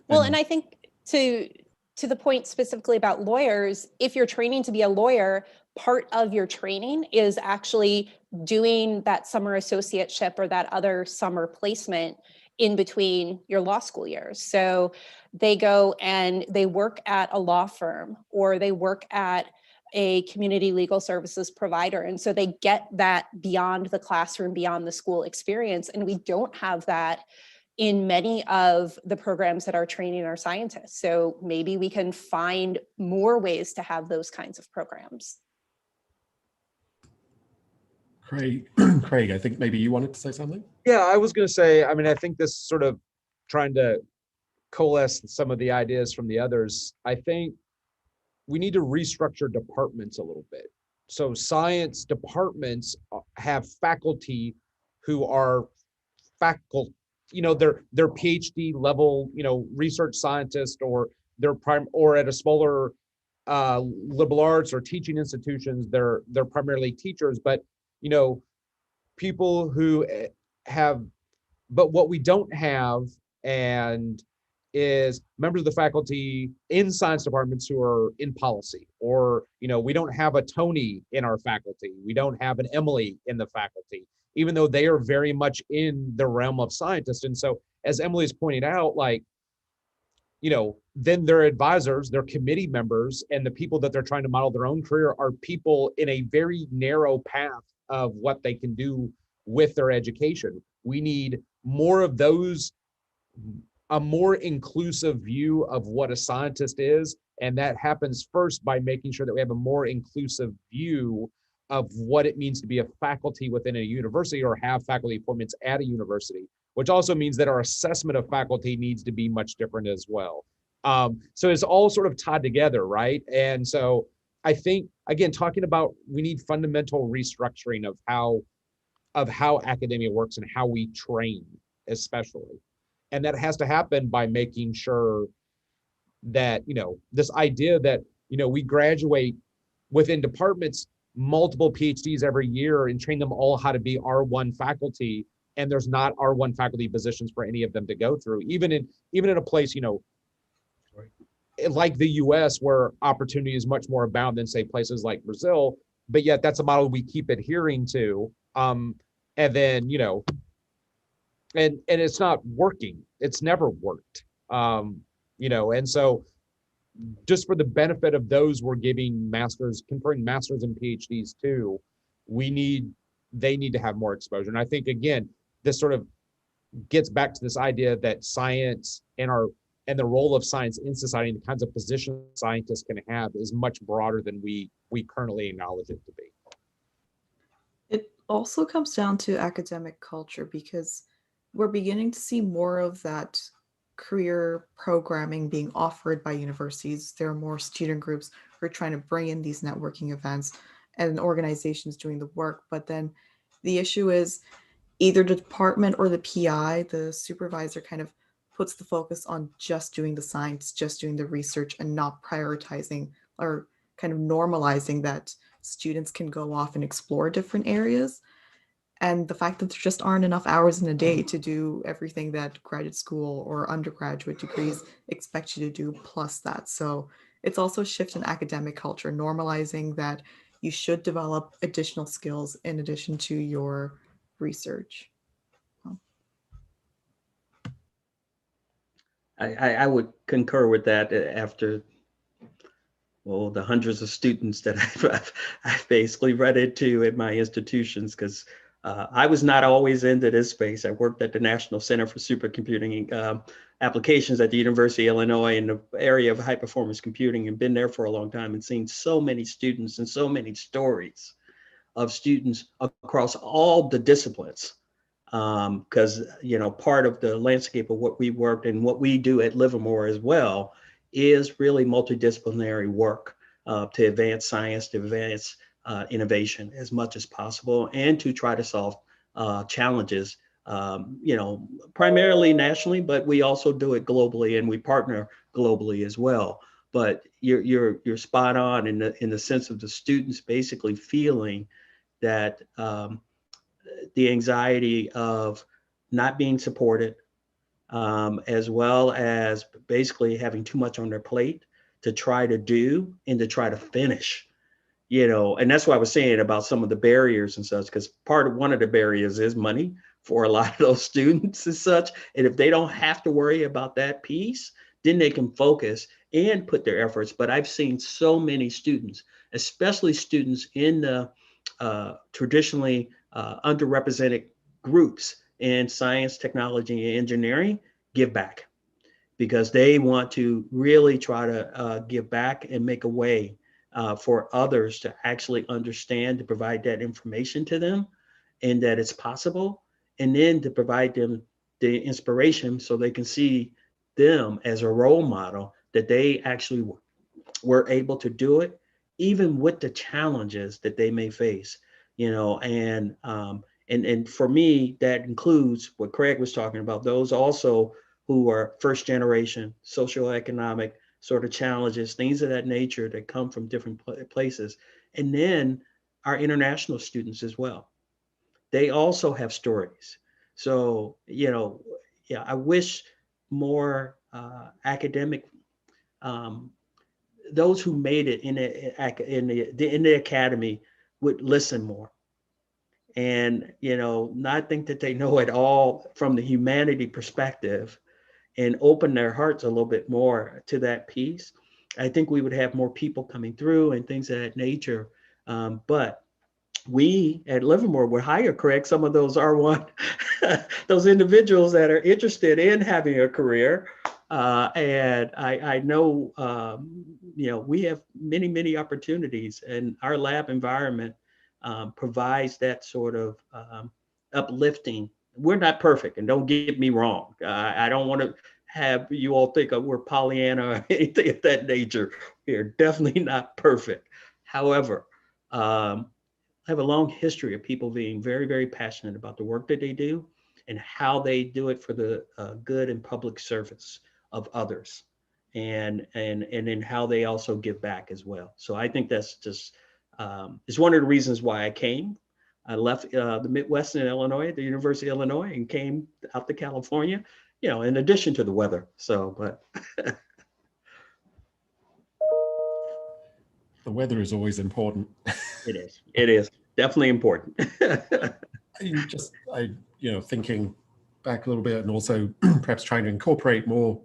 Well, and I think to the point specifically about lawyers, if you're training to be a lawyer, part of your training is actually doing that summer associateship or that other summer placement in between your law school years. So they go and they work at a law firm, or they work at a community legal services provider. And so they get that beyond the classroom, beyond the school experience. And we don't have that in many of the programs that are training our scientists. So maybe we can find more ways to have those kinds of programs. Craig, I think maybe you wanted to say something? Yeah, I was going to say, I mean, I think this sort of trying to coalesce some of the ideas from the others, I think we need to restructure departments a little bit. So science departments have faculty who are faculty, they're PhD level, research scientists, or they're or at a smaller liberal arts or teaching institutions, they're primarily teachers, but people who have, but what we don't have is members of the faculty in science departments who are in policy, or we don't have a Tony in our faculty, we don't have an Emily in the faculty, even though they are very much in the realm of scientists. And so, as Emily's pointed out, then their advisors, their committee members, and the people that they're trying to model their own career are people in a very narrow path of what they can do with their education. We need more of those, a more inclusive view of what a scientist is. And that happens first by making sure that we have a more inclusive view of what it means to be a faculty within a university, or have faculty appointments at a university, which also means that our assessment of faculty needs to be much different as well. So it's all sort of tied together, right? And so I think, again, talking about, we need fundamental restructuring of how academia works and how we train, especially. And that has to happen by making sure that, this idea that, we graduate within departments multiple PhDs every year and train them all how to be R1 faculty, and there's not R1 faculty positions for any of them to go through, even in a place, like the US, where opportunity is much more abound than, say, places like Brazil, but yet that's a model we keep adhering to. And then, and it's not working. It's never worked. And so just for the benefit of those we're giving masters, conferring masters and PhDs to, they need to have more exposure. And I think, again, this sort of gets back to this idea that science and the role of science in society and the kinds of positions scientists can have is much broader than we currently acknowledge it to be. It also comes down to academic culture, because we're beginning to see more of that career programming being offered by universities. There are more student groups who are trying to bring in these networking events and organizations doing the work. But then the issue is either the department or the PI, the supervisor, kind of puts the focus on just doing the science, just doing the research, and not prioritizing or kind of normalizing that students can go off and explore different areas. And the fact that there just aren't enough hours in a day to do everything that graduate school or undergraduate degrees expect you to do plus that. So it's also a shift in academic culture, normalizing that you should develop additional skills in addition to your research. I would concur with that after, the hundreds of students that I've basically run into at my institutions, because I was not always into this space. I worked at the National Center for Supercomputing Applications at the University of Illinois in the area of high performance computing, and been there for a long time and seen so many students and so many stories of students across all the disciplines. Because part of the landscape of what we worked and what we do at Livermore as well is really multidisciplinary work to advance science, to advance innovation as much as possible, and to try to solve challenges, primarily nationally, but we also do it globally, and we partner globally as well. But you're spot on in the sense of the students basically feeling that the anxiety of not being supported, as well as basically having too much on their plate to try to do and to try to finish, and that's why I was saying about some of the barriers and such, because one of the barriers is money for a lot of those students and such. And if they don't have to worry about that piece, then they can focus and put their efforts. But I've seen so many students, especially students in the traditionally underrepresented groups in science, technology, and engineering, give back, because they want to really try to give back and make a way for others to actually understand, to provide that information to them, and that it's possible, and then to provide them the inspiration so they can see them as a role model, that they actually were able to do it, even with the challenges that they may face, and for me, that includes what Craig was talking about, those also who are first generation, socioeconomic sort of challenges, things of that nature that come from different places. And then our international students as well. They also have stories. So, I wish more academic, those who made it in the academy would listen more, and not think that they know it all from the humanity perspective, and open their hearts a little bit more to that piece. I think we would have more people coming through and things of that nature. But we at Livermore would hire, Craig, some of those R1, those individuals that are interested in having a career. And I know, we have many, many opportunities, and our lab environment provides that sort of uplifting. We're not perfect, and don't get me wrong. I don't want to have you all think we're Pollyanna or anything of that nature. We are definitely not perfect. However, I have a long history of people being very, very passionate about the work that they do and how they do it for the good and public service of others, and then how they also give back as well. So I think that's just, it's one of the reasons why I came. I left the Midwest in Illinois at the University of Illinois and came out to California, in addition to the weather. So, but. The weather is always important. It is definitely important. Thinking back a little bit, and also perhaps trying to incorporate more,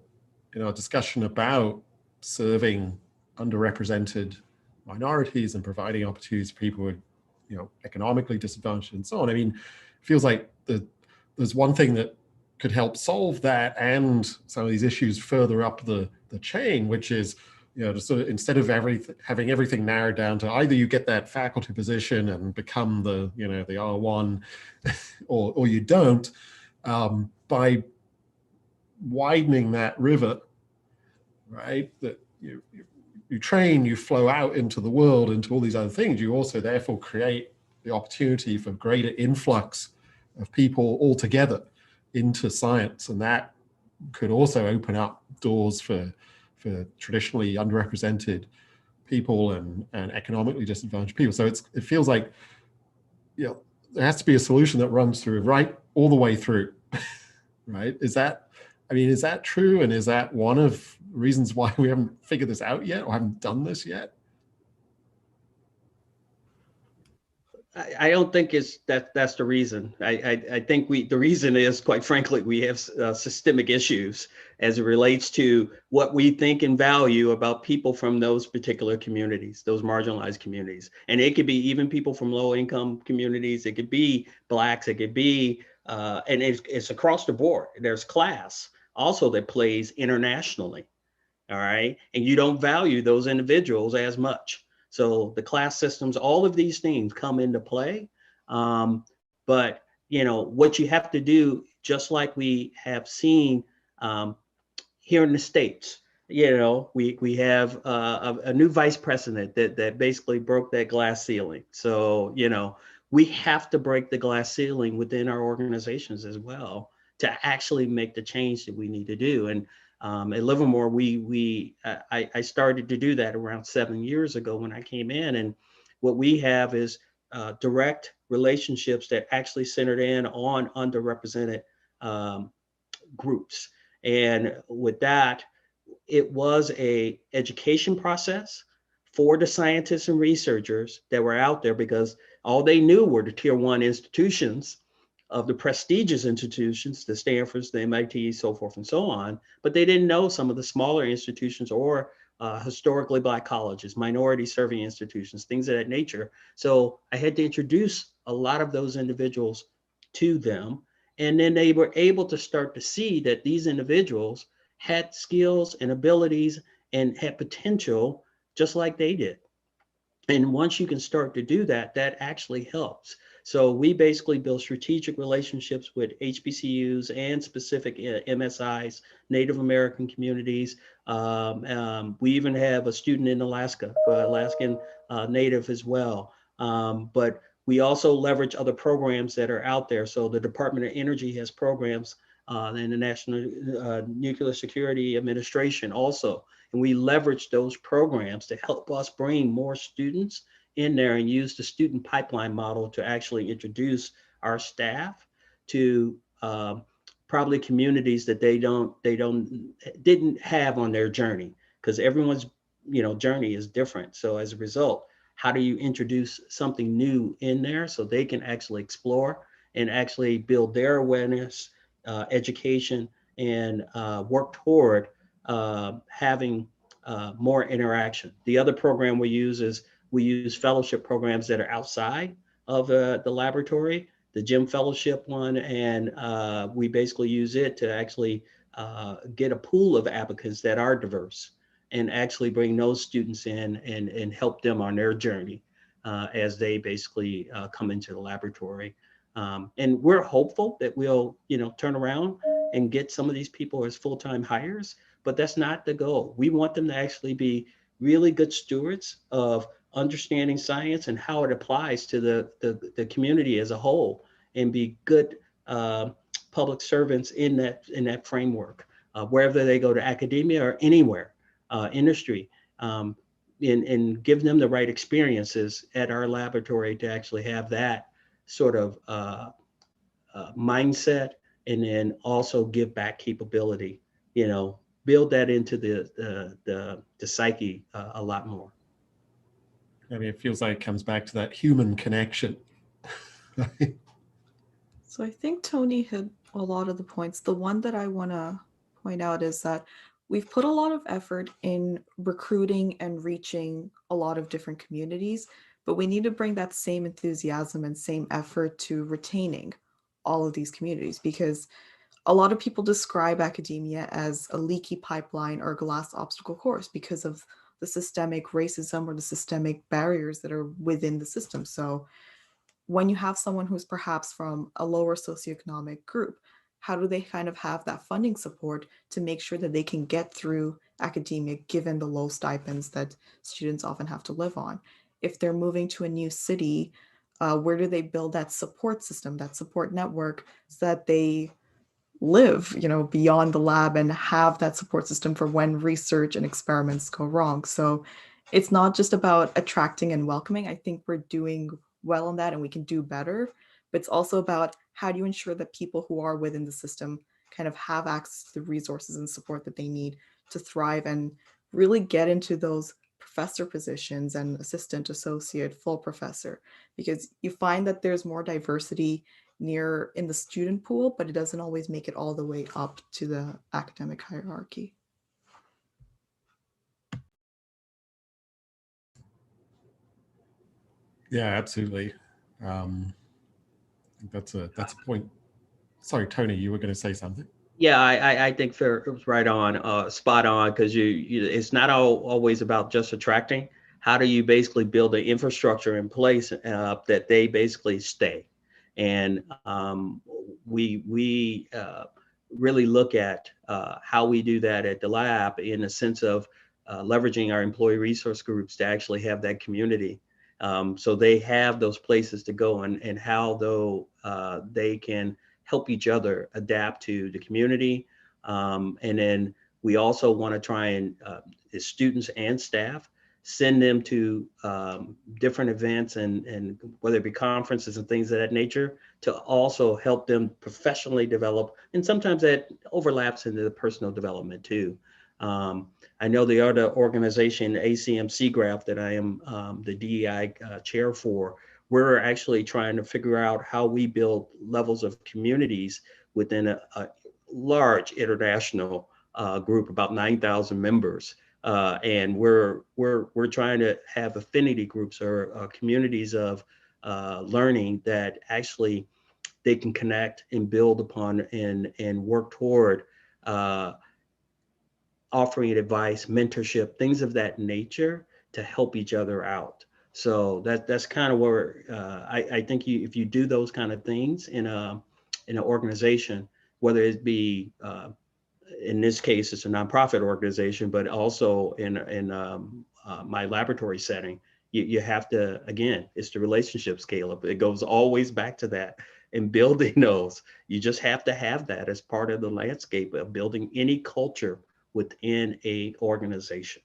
discussion about serving underrepresented minorities and providing opportunities for people who are, economically disadvantaged and so on. I mean, it feels like there's one thing that could help solve that and some of these issues further up the chain, which is, to sort of, instead of having everything narrowed down to either you get that faculty position and become the R1 or you don't, by widening that river, right, that you train, you flow out into the world, into all these other things, you also therefore create the opportunity for greater influx of people altogether into science. And that could also open up doors for traditionally underrepresented people and economically disadvantaged people. So it feels like, there has to be a solution that runs through right all the way through, right? Is that true? And is that one of the reasons why we haven't figured this out yet or haven't done this yet? I don't think that's the reason. I think the reason is, quite frankly, we have systemic issues as it relates to what we think and value about people from those particular communities, those marginalized communities. And it could be even people from low income communities. It could be Blacks. It could be, and it's across the board. There's class also that plays internationally. All right. And you don't value those individuals as much. So the class systems, all of these things come into play. But, you know, what you have to do, just like we have seen here in the States, you know, we have a new vice president that basically broke that glass ceiling. So, you know, we have to break the glass ceiling within our organizations as well to actually make the change that we need to do. And at Livermore, I started to do that around 7 years ago when I came in. And what we have is direct relationships that actually centered in on underrepresented groups. And with that, it was a education process for the scientists and researchers that were out there, because all they knew were the tier 1 institutions of the prestigious institutions, the Stanfords, the MIT, so forth and so on, but they didn't know some of the smaller institutions or historically Black colleges, minority serving institutions, things of that nature. So I had to introduce a lot of those individuals to them. And then they were able to start to see that these individuals had skills and abilities and had potential just like they did. And once you can start to do that, that actually helps. So we basically build strategic relationships with HBCUs and specific MSIs, Native American communities. We even have a student in Alaska, Alaskan Native as well. But we also leverage other programs that are out there. So the Department of Energy has programs in the National Nuclear Security Administration also. And we leverage those programs to help us bring more students in there and use the student pipeline model to actually introduce our staff to probably communities that they didn't have on their journey, because everyone's, you know, journey is different. So as a result, how do you introduce something new in there so they can actually explore and actually build their awareness, education, and work toward having more interaction. The other program we use fellowship programs that are outside of the laboratory, the GEM fellowship one, and we basically use it to actually get a pool of applicants that are diverse and actually bring those students in and help them on their journey as they basically come into the laboratory. And we're hopeful that we'll, you know, turn around and get some of these people as full-time hires, but that's not the goal. We want them to actually be really good stewards of understanding science and how it applies to the community as a whole, and be good public servants in that framework, wherever they go, to academia or anywhere, industry, and give them the right experiences at our laboratory to actually have that sort of mindset, and then also give back capability, you know, build that into the psyche a lot more. I mean, it feels like it comes back to that human connection. So I think Tony hit a lot of the points. The one that I want to point out is that we've put a lot of effort in recruiting and reaching a lot of different communities, but we need to bring that same enthusiasm and same effort to retaining all of these communities, because a lot of people describe academia as a leaky pipeline or glass obstacle course because of the systemic racism or the systemic barriers that are within the system. So when you have someone who's perhaps from a lower socioeconomic group, how do they kind of have that funding support to make sure that they can get through academia given the low stipends that students often have to live on? If they're moving to a new city, where do they build that support system, that support network, so that they live, you know, beyond the lab and have that support system for when research and experiments go wrong? So it's not just about attracting and welcoming. I think we're doing well on that and we can do better, but it's also about how do you ensure that people who are within the system kind of have access to the resources and support that they need to thrive and really get into those professor positions and assistant, associate, full professor, because you find that there's more diversity in the student pool, but it doesn't always make it all the way up to the academic hierarchy. Yeah, absolutely. I think that's a point. Sorry, Tony, you were going to say something. Yeah, I think Fair was right on, spot on, because it's not always about just attracting. How do you basically build the infrastructure in place that they basically stay? And we really look at how we do that at the lab in the sense of leveraging our employee resource groups to actually have that community. So they have those places to go, and how though they can help each other adapt to the community. And then we also want to try and, as students and staff, send them to different events and whether it be conferences and things of that nature, to also help them professionally develop. And sometimes that overlaps into the personal development too. I know the other organization, ACMC Graph, that I am the DEI chair for, we're actually trying to figure out how we build levels of communities within a large international group, about 9,000 members. And we're trying to have affinity groups or communities of learning that actually they can connect and build upon and work toward offering advice, mentorship, things of that nature to help each other out. So that's kind of where I think if you do those kind of things in an organization, whether it be in this case it's a nonprofit organization, but also in my laboratory setting, you have to, again, it's the relationship scale up. It goes always back to that. And building those, you just have to have that as part of the landscape of building any culture within a organization.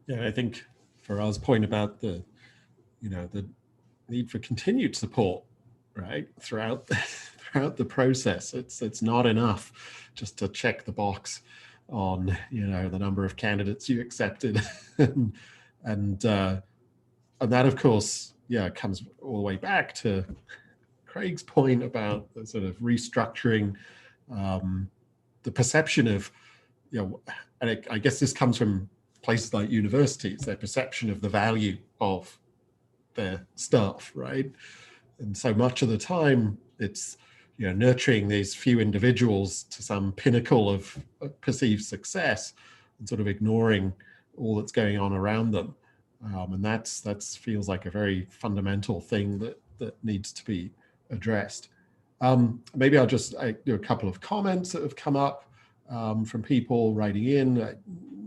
Yeah, I think Faraz's point about the need for continued support, right, throughout the process. It's not enough just to check the box on the number of candidates you accepted, and that of course comes all the way back to Craig's point about the sort of restructuring the perception of and I guess this comes from places like universities, their perception of the value of their staff, right? And so much of the time it's nurturing these few individuals to some pinnacle of perceived success and sort of ignoring all that's going on around them. And that's feels like a very fundamental thing that needs to be addressed. Maybe I'll just do a couple of comments that have come up from people writing in,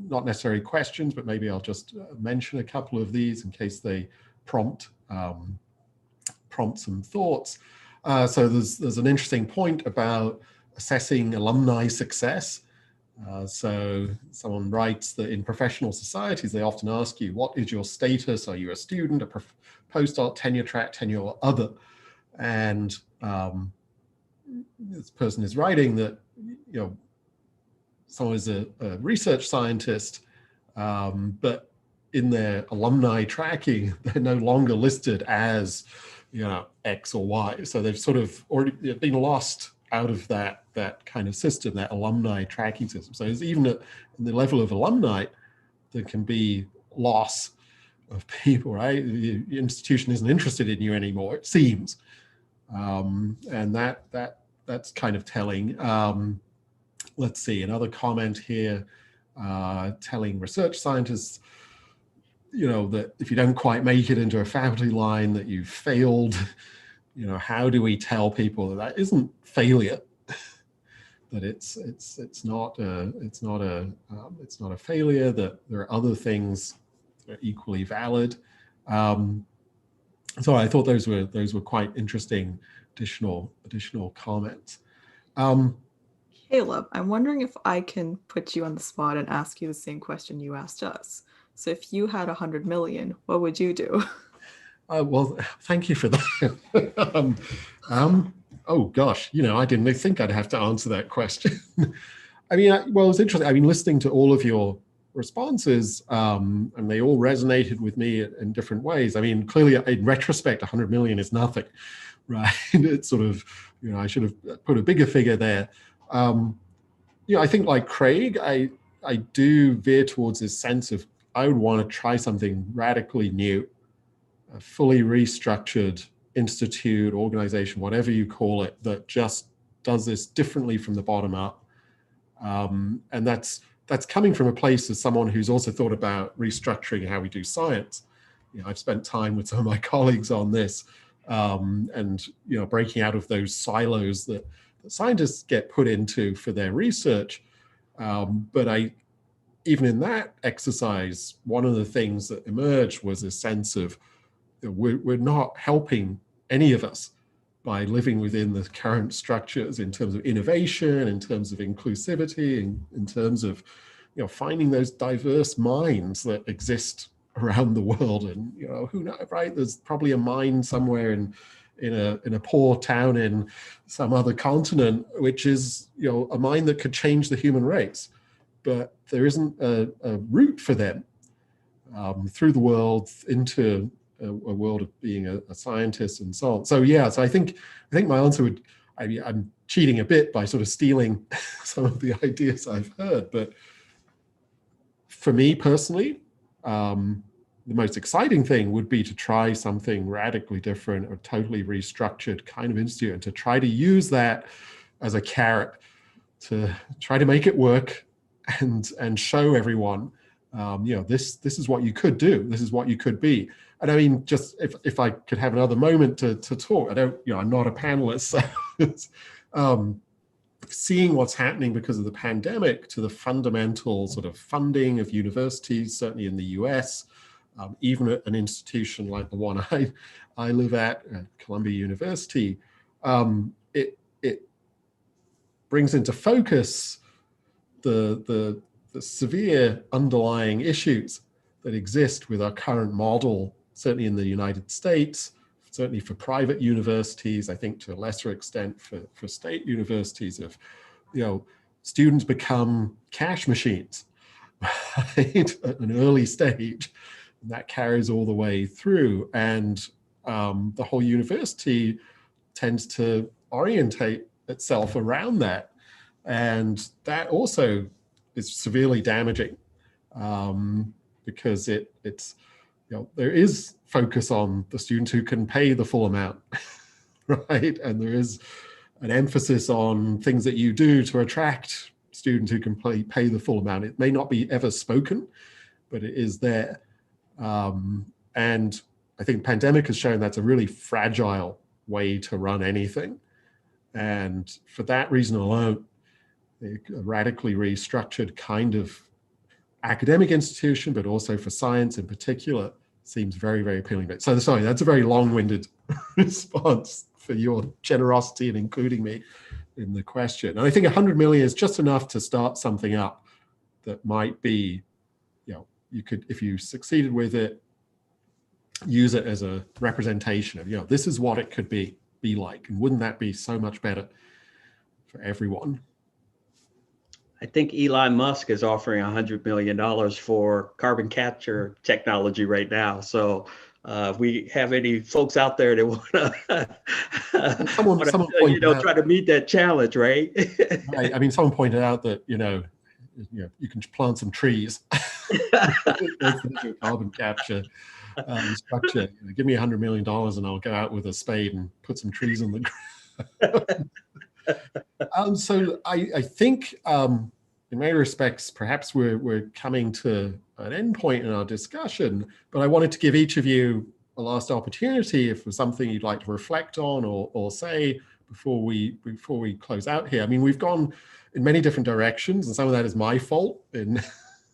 not necessarily questions, but maybe I'll just mention a couple of these in case they prompt some thoughts. So there's an interesting point about assessing alumni success. So someone writes that in professional societies, they often ask you, what is your status? Are you a student, a postdoc, tenure track, tenure or other? And this person is writing that, someone is a research scientist, but in their alumni tracking, they're no longer listed as, X or Y. So they've sort of already been lost out of that kind of system, that alumni tracking system. So it's even at the level of alumni, there can be loss of people, right? The institution isn't interested in you anymore, it seems. And that's kind of telling. Let's see, another comment here, telling research scientists, that if you don't quite make it into a faculty line, that you've failed. How do we tell people that isn't failure? That it's not a failure. That there are other things that are equally valid. So I thought those were quite interesting additional comments. Caleb, I'm wondering if I can put you on the spot and ask you the same question you asked us. So if you had 100 million, what would you do? Well, thank you for that. Oh gosh, I didn't think I'd have to answer that question. I mean, well, it's interesting. I mean, listening to all of your responses, and they all resonated with me in different ways. I mean, clearly, in retrospect, 100 million is nothing, right? It's sort of, you know, I should have put a bigger figure there. You know, I think like Craig, I do veer towards this sense of I would want to try something radically new, a fully restructured institute, organization, whatever you call it, that just does this differently from the bottom up. And that's coming from a place as someone who's also thought about restructuring how we do science. You know, I've spent time with some of my colleagues on this, and you know, breaking out of those silos that scientists get put into for their research. But even in that exercise, one of the things that emerged was a sense of we're not helping any of us by living within the current structures in terms of innovation, in terms of inclusivity, in terms of, you know, finding those diverse minds that exist around the world. And, you know, who knows, right? There's probably a mind somewhere in a poor town in some other continent, which is, you know, a mind that could change the human race, but there isn't a route for them through the world into a world of being a scientist and so on. So yeah, so I think my answer would, I mean, I'm cheating a bit by sort of stealing some of the ideas I've heard, but for me personally, the most exciting thing would be to try something radically different or totally restructured kind of institute, and to try to use that as a carrot to try to make it work and show everyone, you know, this is what you could do. This is what you could be. And I mean, just if I could have another moment to talk, I don't, you know, I'm not a panelist, so seeing what's happening because of the pandemic to the fundamental sort of funding of universities, certainly in the US, even at an institution like the one I live at Columbia University, it brings into focus the severe underlying issues that exist with our current model, certainly in the United States, certainly for private universities, I think to a lesser extent for state universities, of, you know, students become cash machines, right, at an early stage. And that carries all the way through. And the whole university tends to orientate itself around that. And that also is severely damaging, because it's, you know, there is focus on the students who can pay the full amount, right? And there is an emphasis on things that you do to attract students who can pay the full amount. It may not be ever spoken, but it is there. And I think pandemic has shown that's a really fragile way to run anything. And for that reason alone, a radically restructured kind of academic institution, but also for science in particular, seems very, very appealing. But so sorry, that's a very long-winded response for your generosity in including me in the question. And I think 100 million is just enough to start something up that might be, you know, you could, if you succeeded with it, use it as a representation of, you know, this is what it could be like. And wouldn't that be so much better for everyone? I think Elon Musk is offering $100 million for carbon capture technology right now. So if we have any folks out there that want to, try to meet that challenge, right? Right. I mean, someone pointed out that, you know, you can plant some trees. Carbon capture structure. You know, give me $100 million and I'll go out with a spade and put some trees on the ground. So I think in many respects, perhaps we're coming to an end point in our discussion, but I wanted to give each of you a last opportunity if there's something you'd like to reflect on or say before we close out here. I mean, we've gone in many different directions, and some of that is my fault in,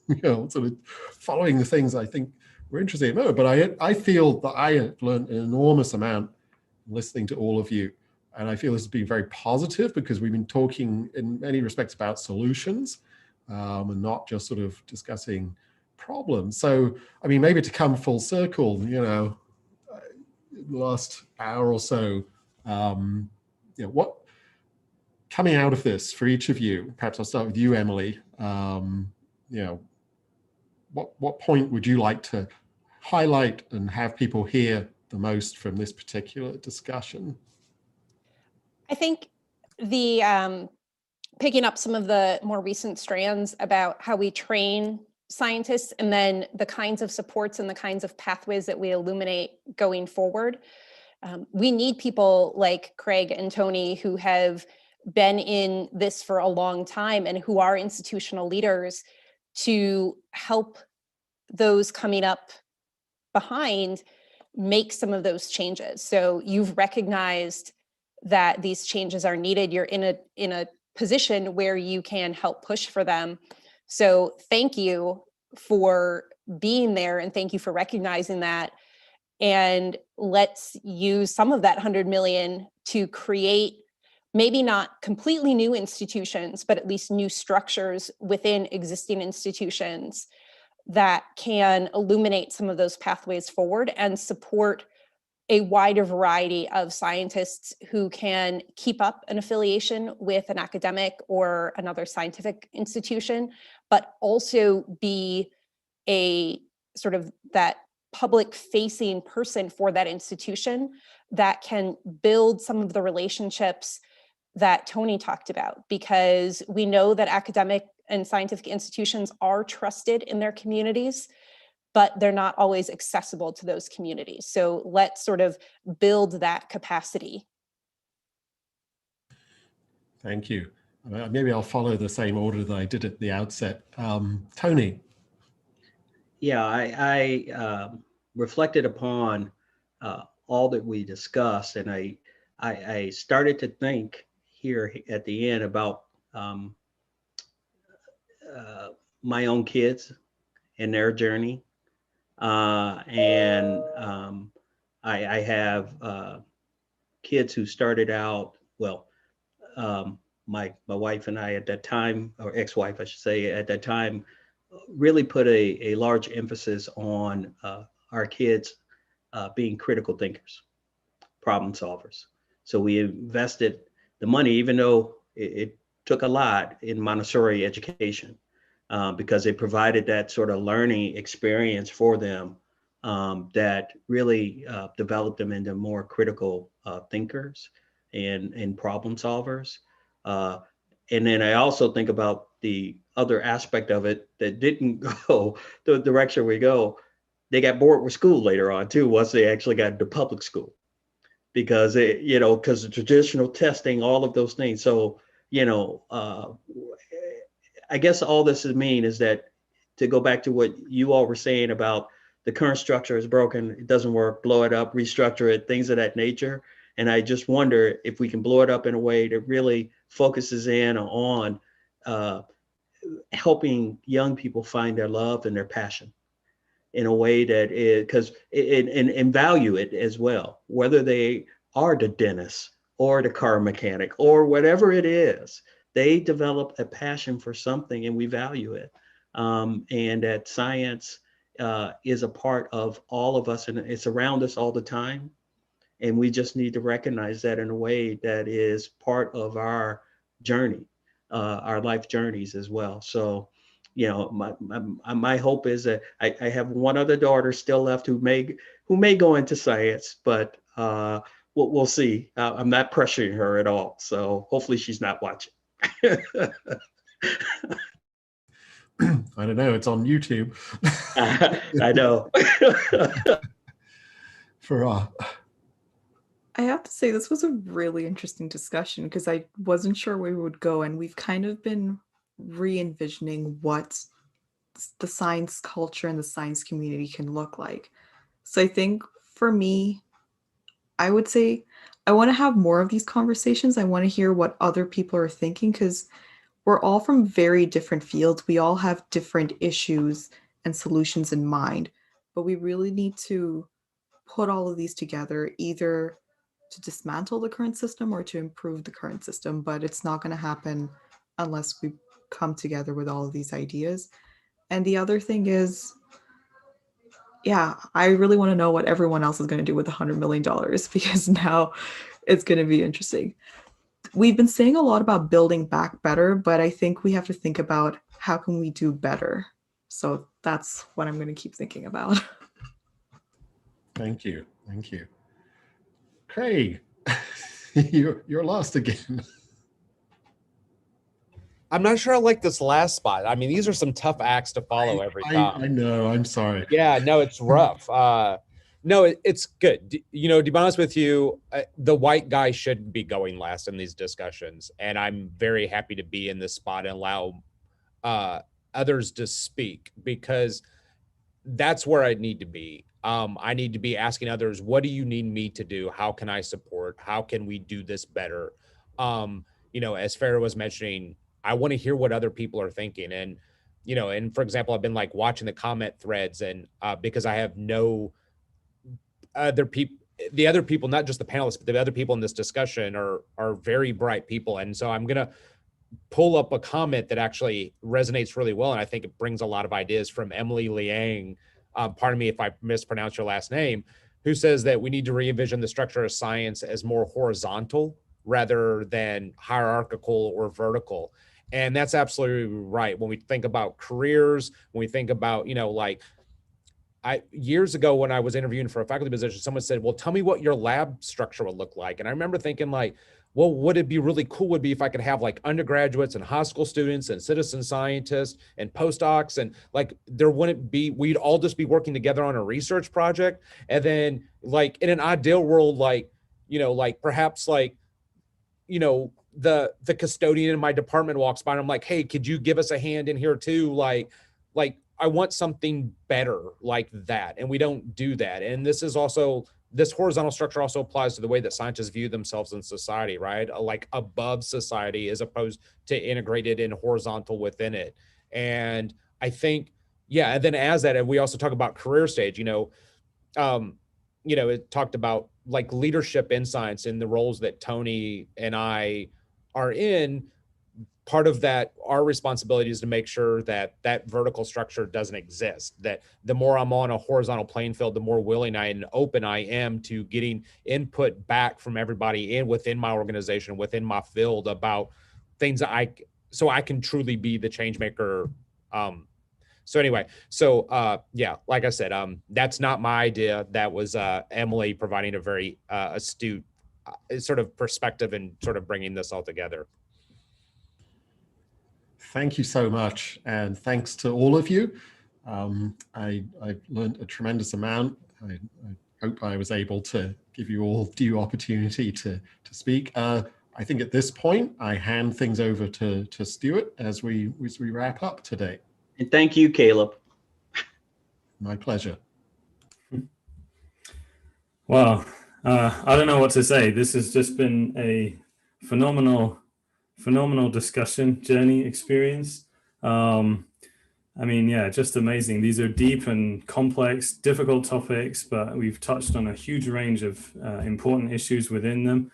you know, sort of following the things I think we're interested in. But I feel that I have learned an enormous amount listening to all of you. And I feel this has been very positive because we've been talking in many respects about solutions and not just sort of discussing problems. So, I mean, maybe to come full circle, you know, the last hour or so, you know, what coming out of this for each of you, perhaps I'll start with you, Emily. What point would you like to highlight and have people hear the most from this particular discussion? I think the picking up some of the more recent strands about how we train scientists and then the kinds of supports and the kinds of pathways that we illuminate going forward. We need people like Craig and Tony who have been in this for a long time and who are institutional leaders to help those coming up behind make some of those changes. So you've recognized that these changes are needed. You're in a position where you can help push for them. So thank you for being there and thank you for recognizing that. And let's use some of that 100 million to create maybe not completely new institutions, but at least new structures within existing institutions that can illuminate some of those pathways forward and support a wider variety of scientists who can keep up an affiliation with an academic or another scientific institution, but also be a sort of that public facing person for that institution that can build some of the relationships that Tony talked about, because we know that academic and scientific institutions are trusted in their communities, but they're not always accessible to those communities. So let's sort of build that capacity. Thank you. Maybe I'll follow the same order that I did at the outset. Tony. Yeah, I reflected upon all that we discussed, and I started to think here at the end about my own kids and their journey. I have kids who started out, well, my wife and I at that time, or ex-wife, I should say, at that time, really put a large emphasis on our kids being critical thinkers, problem solvers. So we invested the money, even though it took a lot, in Montessori education, because it provided that sort of learning experience for them that really developed them into more critical thinkers and problem solvers. And then I also think about the other aspect of it that didn't go the direction we go. They got bored with school later on too, once they actually got into public school, because because of traditional testing, all of those things. So, I guess all this mean is that, to go back to what you all were saying about the current structure is broken, it doesn't work, blow it up, restructure it, things of that nature. And I just wonder if we can blow it up in a way that really focuses in on helping young people find their love and their passion in a way that is, because and value it as well, whether they are the dentist or the car mechanic or whatever it is, they develop a passion for something and we value it. And that science is a part of all of us and it's around us all the time. And we just need to recognize that in a way that is part of our journey, our life journeys as well. So, my hope is that I have one other daughter still left who may go into science, but we'll see. I'm not pressuring her at all. So hopefully she's not watching. I don't know. It's on YouTube. I know. I have to say, this was a really interesting discussion because I wasn't sure where we would go, and we've kind of been re-envisioning what the science culture and the science community can look like. So I think for me, I would say I want to have more of these conversations. I want to hear what other people are thinking because we're all from very different fields. We all have different issues and solutions in mind, but we really need to put all of these together, either to dismantle the current system or to improve the current system. But it's not going to happen unless we come together with all of these ideas. And the other thing is, yeah, I really want to know what everyone else is going to do with $100 million because now it's going to be interesting. we've been saying a lot about building back better, but I think we have to think about how can we do better. So that's what I'm going to keep thinking about. Thank you. Thank you. Craig, you're lost again. I'm not sure I like this last spot. I mean, these are some tough acts to follow every time. I know. I'm sorry. Yeah, no, it's rough. No, it's good. You know, to be honest with you, the white guy should be going last in these discussions. And I'm very happy to be in this spot and allow others to speak, because that's where I need to be. I need to be asking others, what do you need me to do? How can I support? How can we do this better? You know, as Farah was mentioning, I want to hear what other people are thinking. And, you know, and for example, I've been like watching the comment threads, and because I have no other people, the other people, not just the panelists, but the other people in this discussion are very bright people. And so I'm going to pull up a comment that actually resonates really well. And I think it brings a lot of ideas from Emily Liang. Pardon me if I mispronounce your last name, who says that we need to re-envision the structure of science as more horizontal rather than hierarchical or vertical. And that's absolutely right. When we think about careers, when we think about, you know, like years ago when I was interviewing for a faculty position, someone said, well, tell me what your lab structure would look like. And I remember thinking like, well, what it'd be really cool would be if I could have like undergraduates and high school students and citizen scientists and postdocs, and like there wouldn't be, we'd all just be working together on a research project. And then like in an ideal world, like, you know, like perhaps like, you know, the custodian in my department walks by and I'm like, hey, could you give us a hand in here too? Like I want something better like that. And we don't do that. And this is also, this horizontal structure also applies to the way that scientists view themselves in society, right? Like above society as opposed to integrated and horizontal within it. And I think, yeah, and then as that, and we also talk about career stage, you know, it talked about like leadership in science and the roles that Tony and I are in. Part of that, our responsibility is to make sure that that vertical structure doesn't exist, that the more I'm on a horizontal playing field, the more willing and open I am to getting input back from everybody within my organization, within my field about things that so I can truly be the change maker. So anyway, yeah, like I said, that's not my idea. That was Emily providing a very astute sort of perspective and sort of bringing this all together. Thank you so much. And thanks to all of you. I've learned a tremendous amount. I hope I was able to give you all due opportunity to speak. I think at this point, I hand things over to Stuart as we wrap up today. And thank you, Caleb. My pleasure. Well, I don't know what to say. This has just been a phenomenal discussion, journey, experience. I mean, yeah, just amazing. These are deep and complex, difficult topics, but we've touched on a huge range of important issues within them.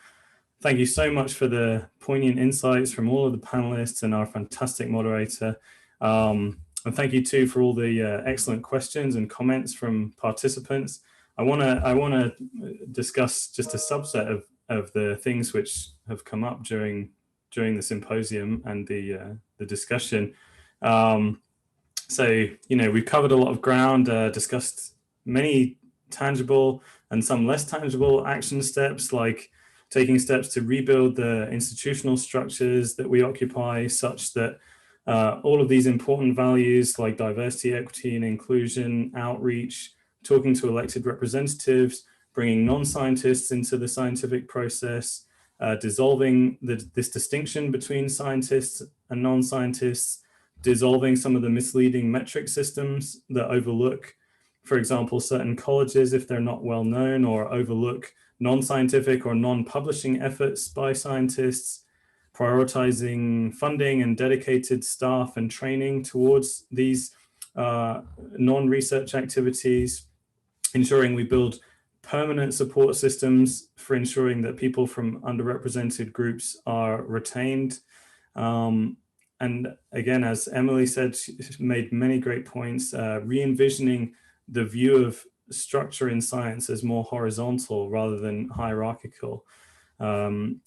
Thank you so much for the poignant insights from all of the panelists and our fantastic moderator. And thank you too for all the excellent questions and comments from participants. I want to discuss just a subset of the things which have come up during the symposium and the discussion. So, you know, we've covered a lot of ground, discussed many tangible and some less tangible action steps, like taking steps to rebuild the institutional structures that we occupy, such that all of these important values like diversity, equity, and inclusion, outreach, talking to elected representatives, bringing non-scientists into the scientific process, dissolving this distinction between scientists and non-scientists, dissolving some of the misleading metric systems that overlook, for example, certain colleges if they're not well known, or overlook non-scientific or non-publishing efforts by scientists, prioritizing funding and dedicated staff and training towards these non-research activities, ensuring we build permanent support systems for ensuring that people from underrepresented groups are retained. And again, as Emily said, she made many great points, re-envisioning the view of structure in science as more horizontal rather than hierarchical. And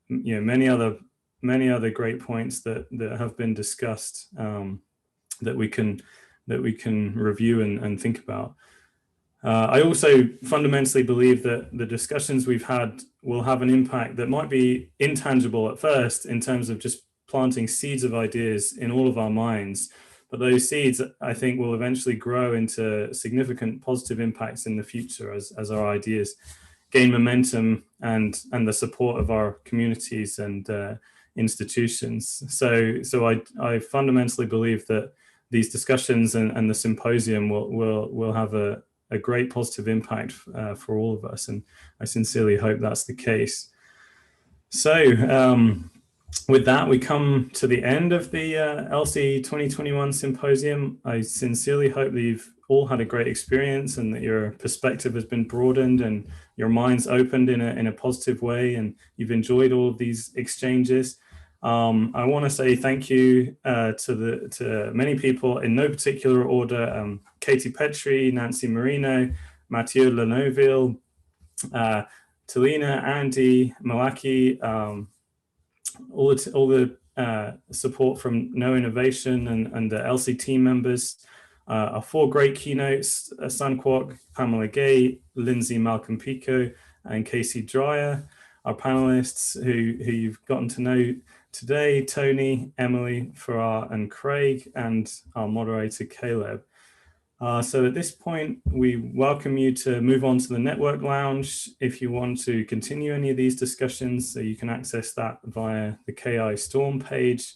many other great points that have been discussed that we can review and think about. I also fundamentally believe that the discussions we've had will have an impact that might be intangible at first in terms of just planting seeds of ideas in all of our minds. But those seeds, I think, will eventually grow into significant positive impacts in the future as our ideas gain momentum and the support of our communities and institutions. So I fundamentally believe that these discussions and the symposium will have a great positive impact for all of us, and I sincerely hope that's the case. So with that, we come to the end of the ELSI 2021 Symposium. I sincerely hope that you've all had a great experience and that your perspective has been broadened and your minds opened in a positive way, and you've enjoyed all of these exchanges. I want to say thank you to many people in no particular order: Katie Petrie, Nancy Marino, Mathieu Lenoville, Talina, Andy, Malaki, all the support from No Innovation and the ELSI team members. Our 4 great keynotes: Sun Kwok, Pamela Gay, Lindsay Malcolm Pico, and Casey Dreyer. Our panelists who you've gotten to know today: Tony, Emily, Farah, and Craig, and our moderator, Caleb. So at this point, we welcome you to move on to the Network Lounge. If you want to continue any of these discussions, so you can access that via the KI Storm page.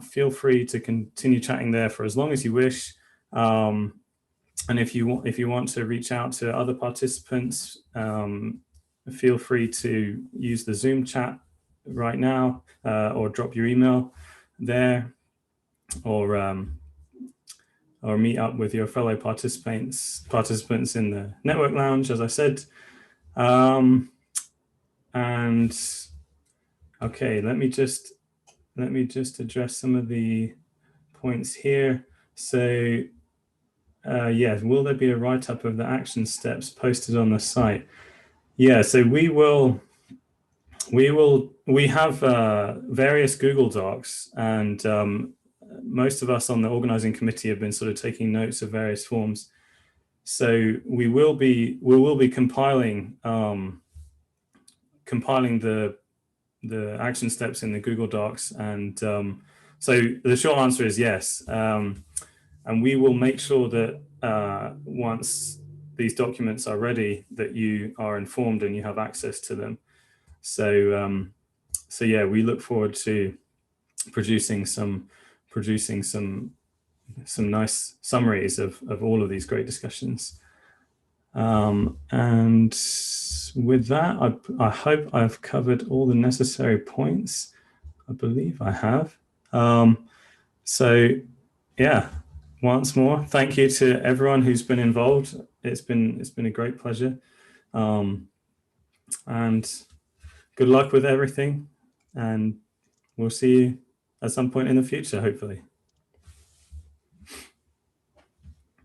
Feel free to continue chatting there for as long as you wish. And if you want to reach out to other participants, feel free to use the Zoom chat right now, or drop your email there, or meet up with your fellow participants in the Network Lounge, as I said. And okay, let me just address some of the points here. So yeah, will there be a write-up of the action steps posted on the site? Yeah, so we have various Google Docs, and most of us on the organizing committee have been sort of taking notes of various forms. So we will be compiling the action steps in the Google Docs, and so the short answer is yes. And we will make sure that once these documents are ready, that you are informed and you have access to them. So so yeah, we look forward to producing some nice summaries of all of these great discussions. And with that, I hope I've covered all the necessary points. I believe I have. So yeah, once more, thank you to everyone who's been involved. It's been a great pleasure. And good luck with everything. And we'll see you at some point in the future, hopefully.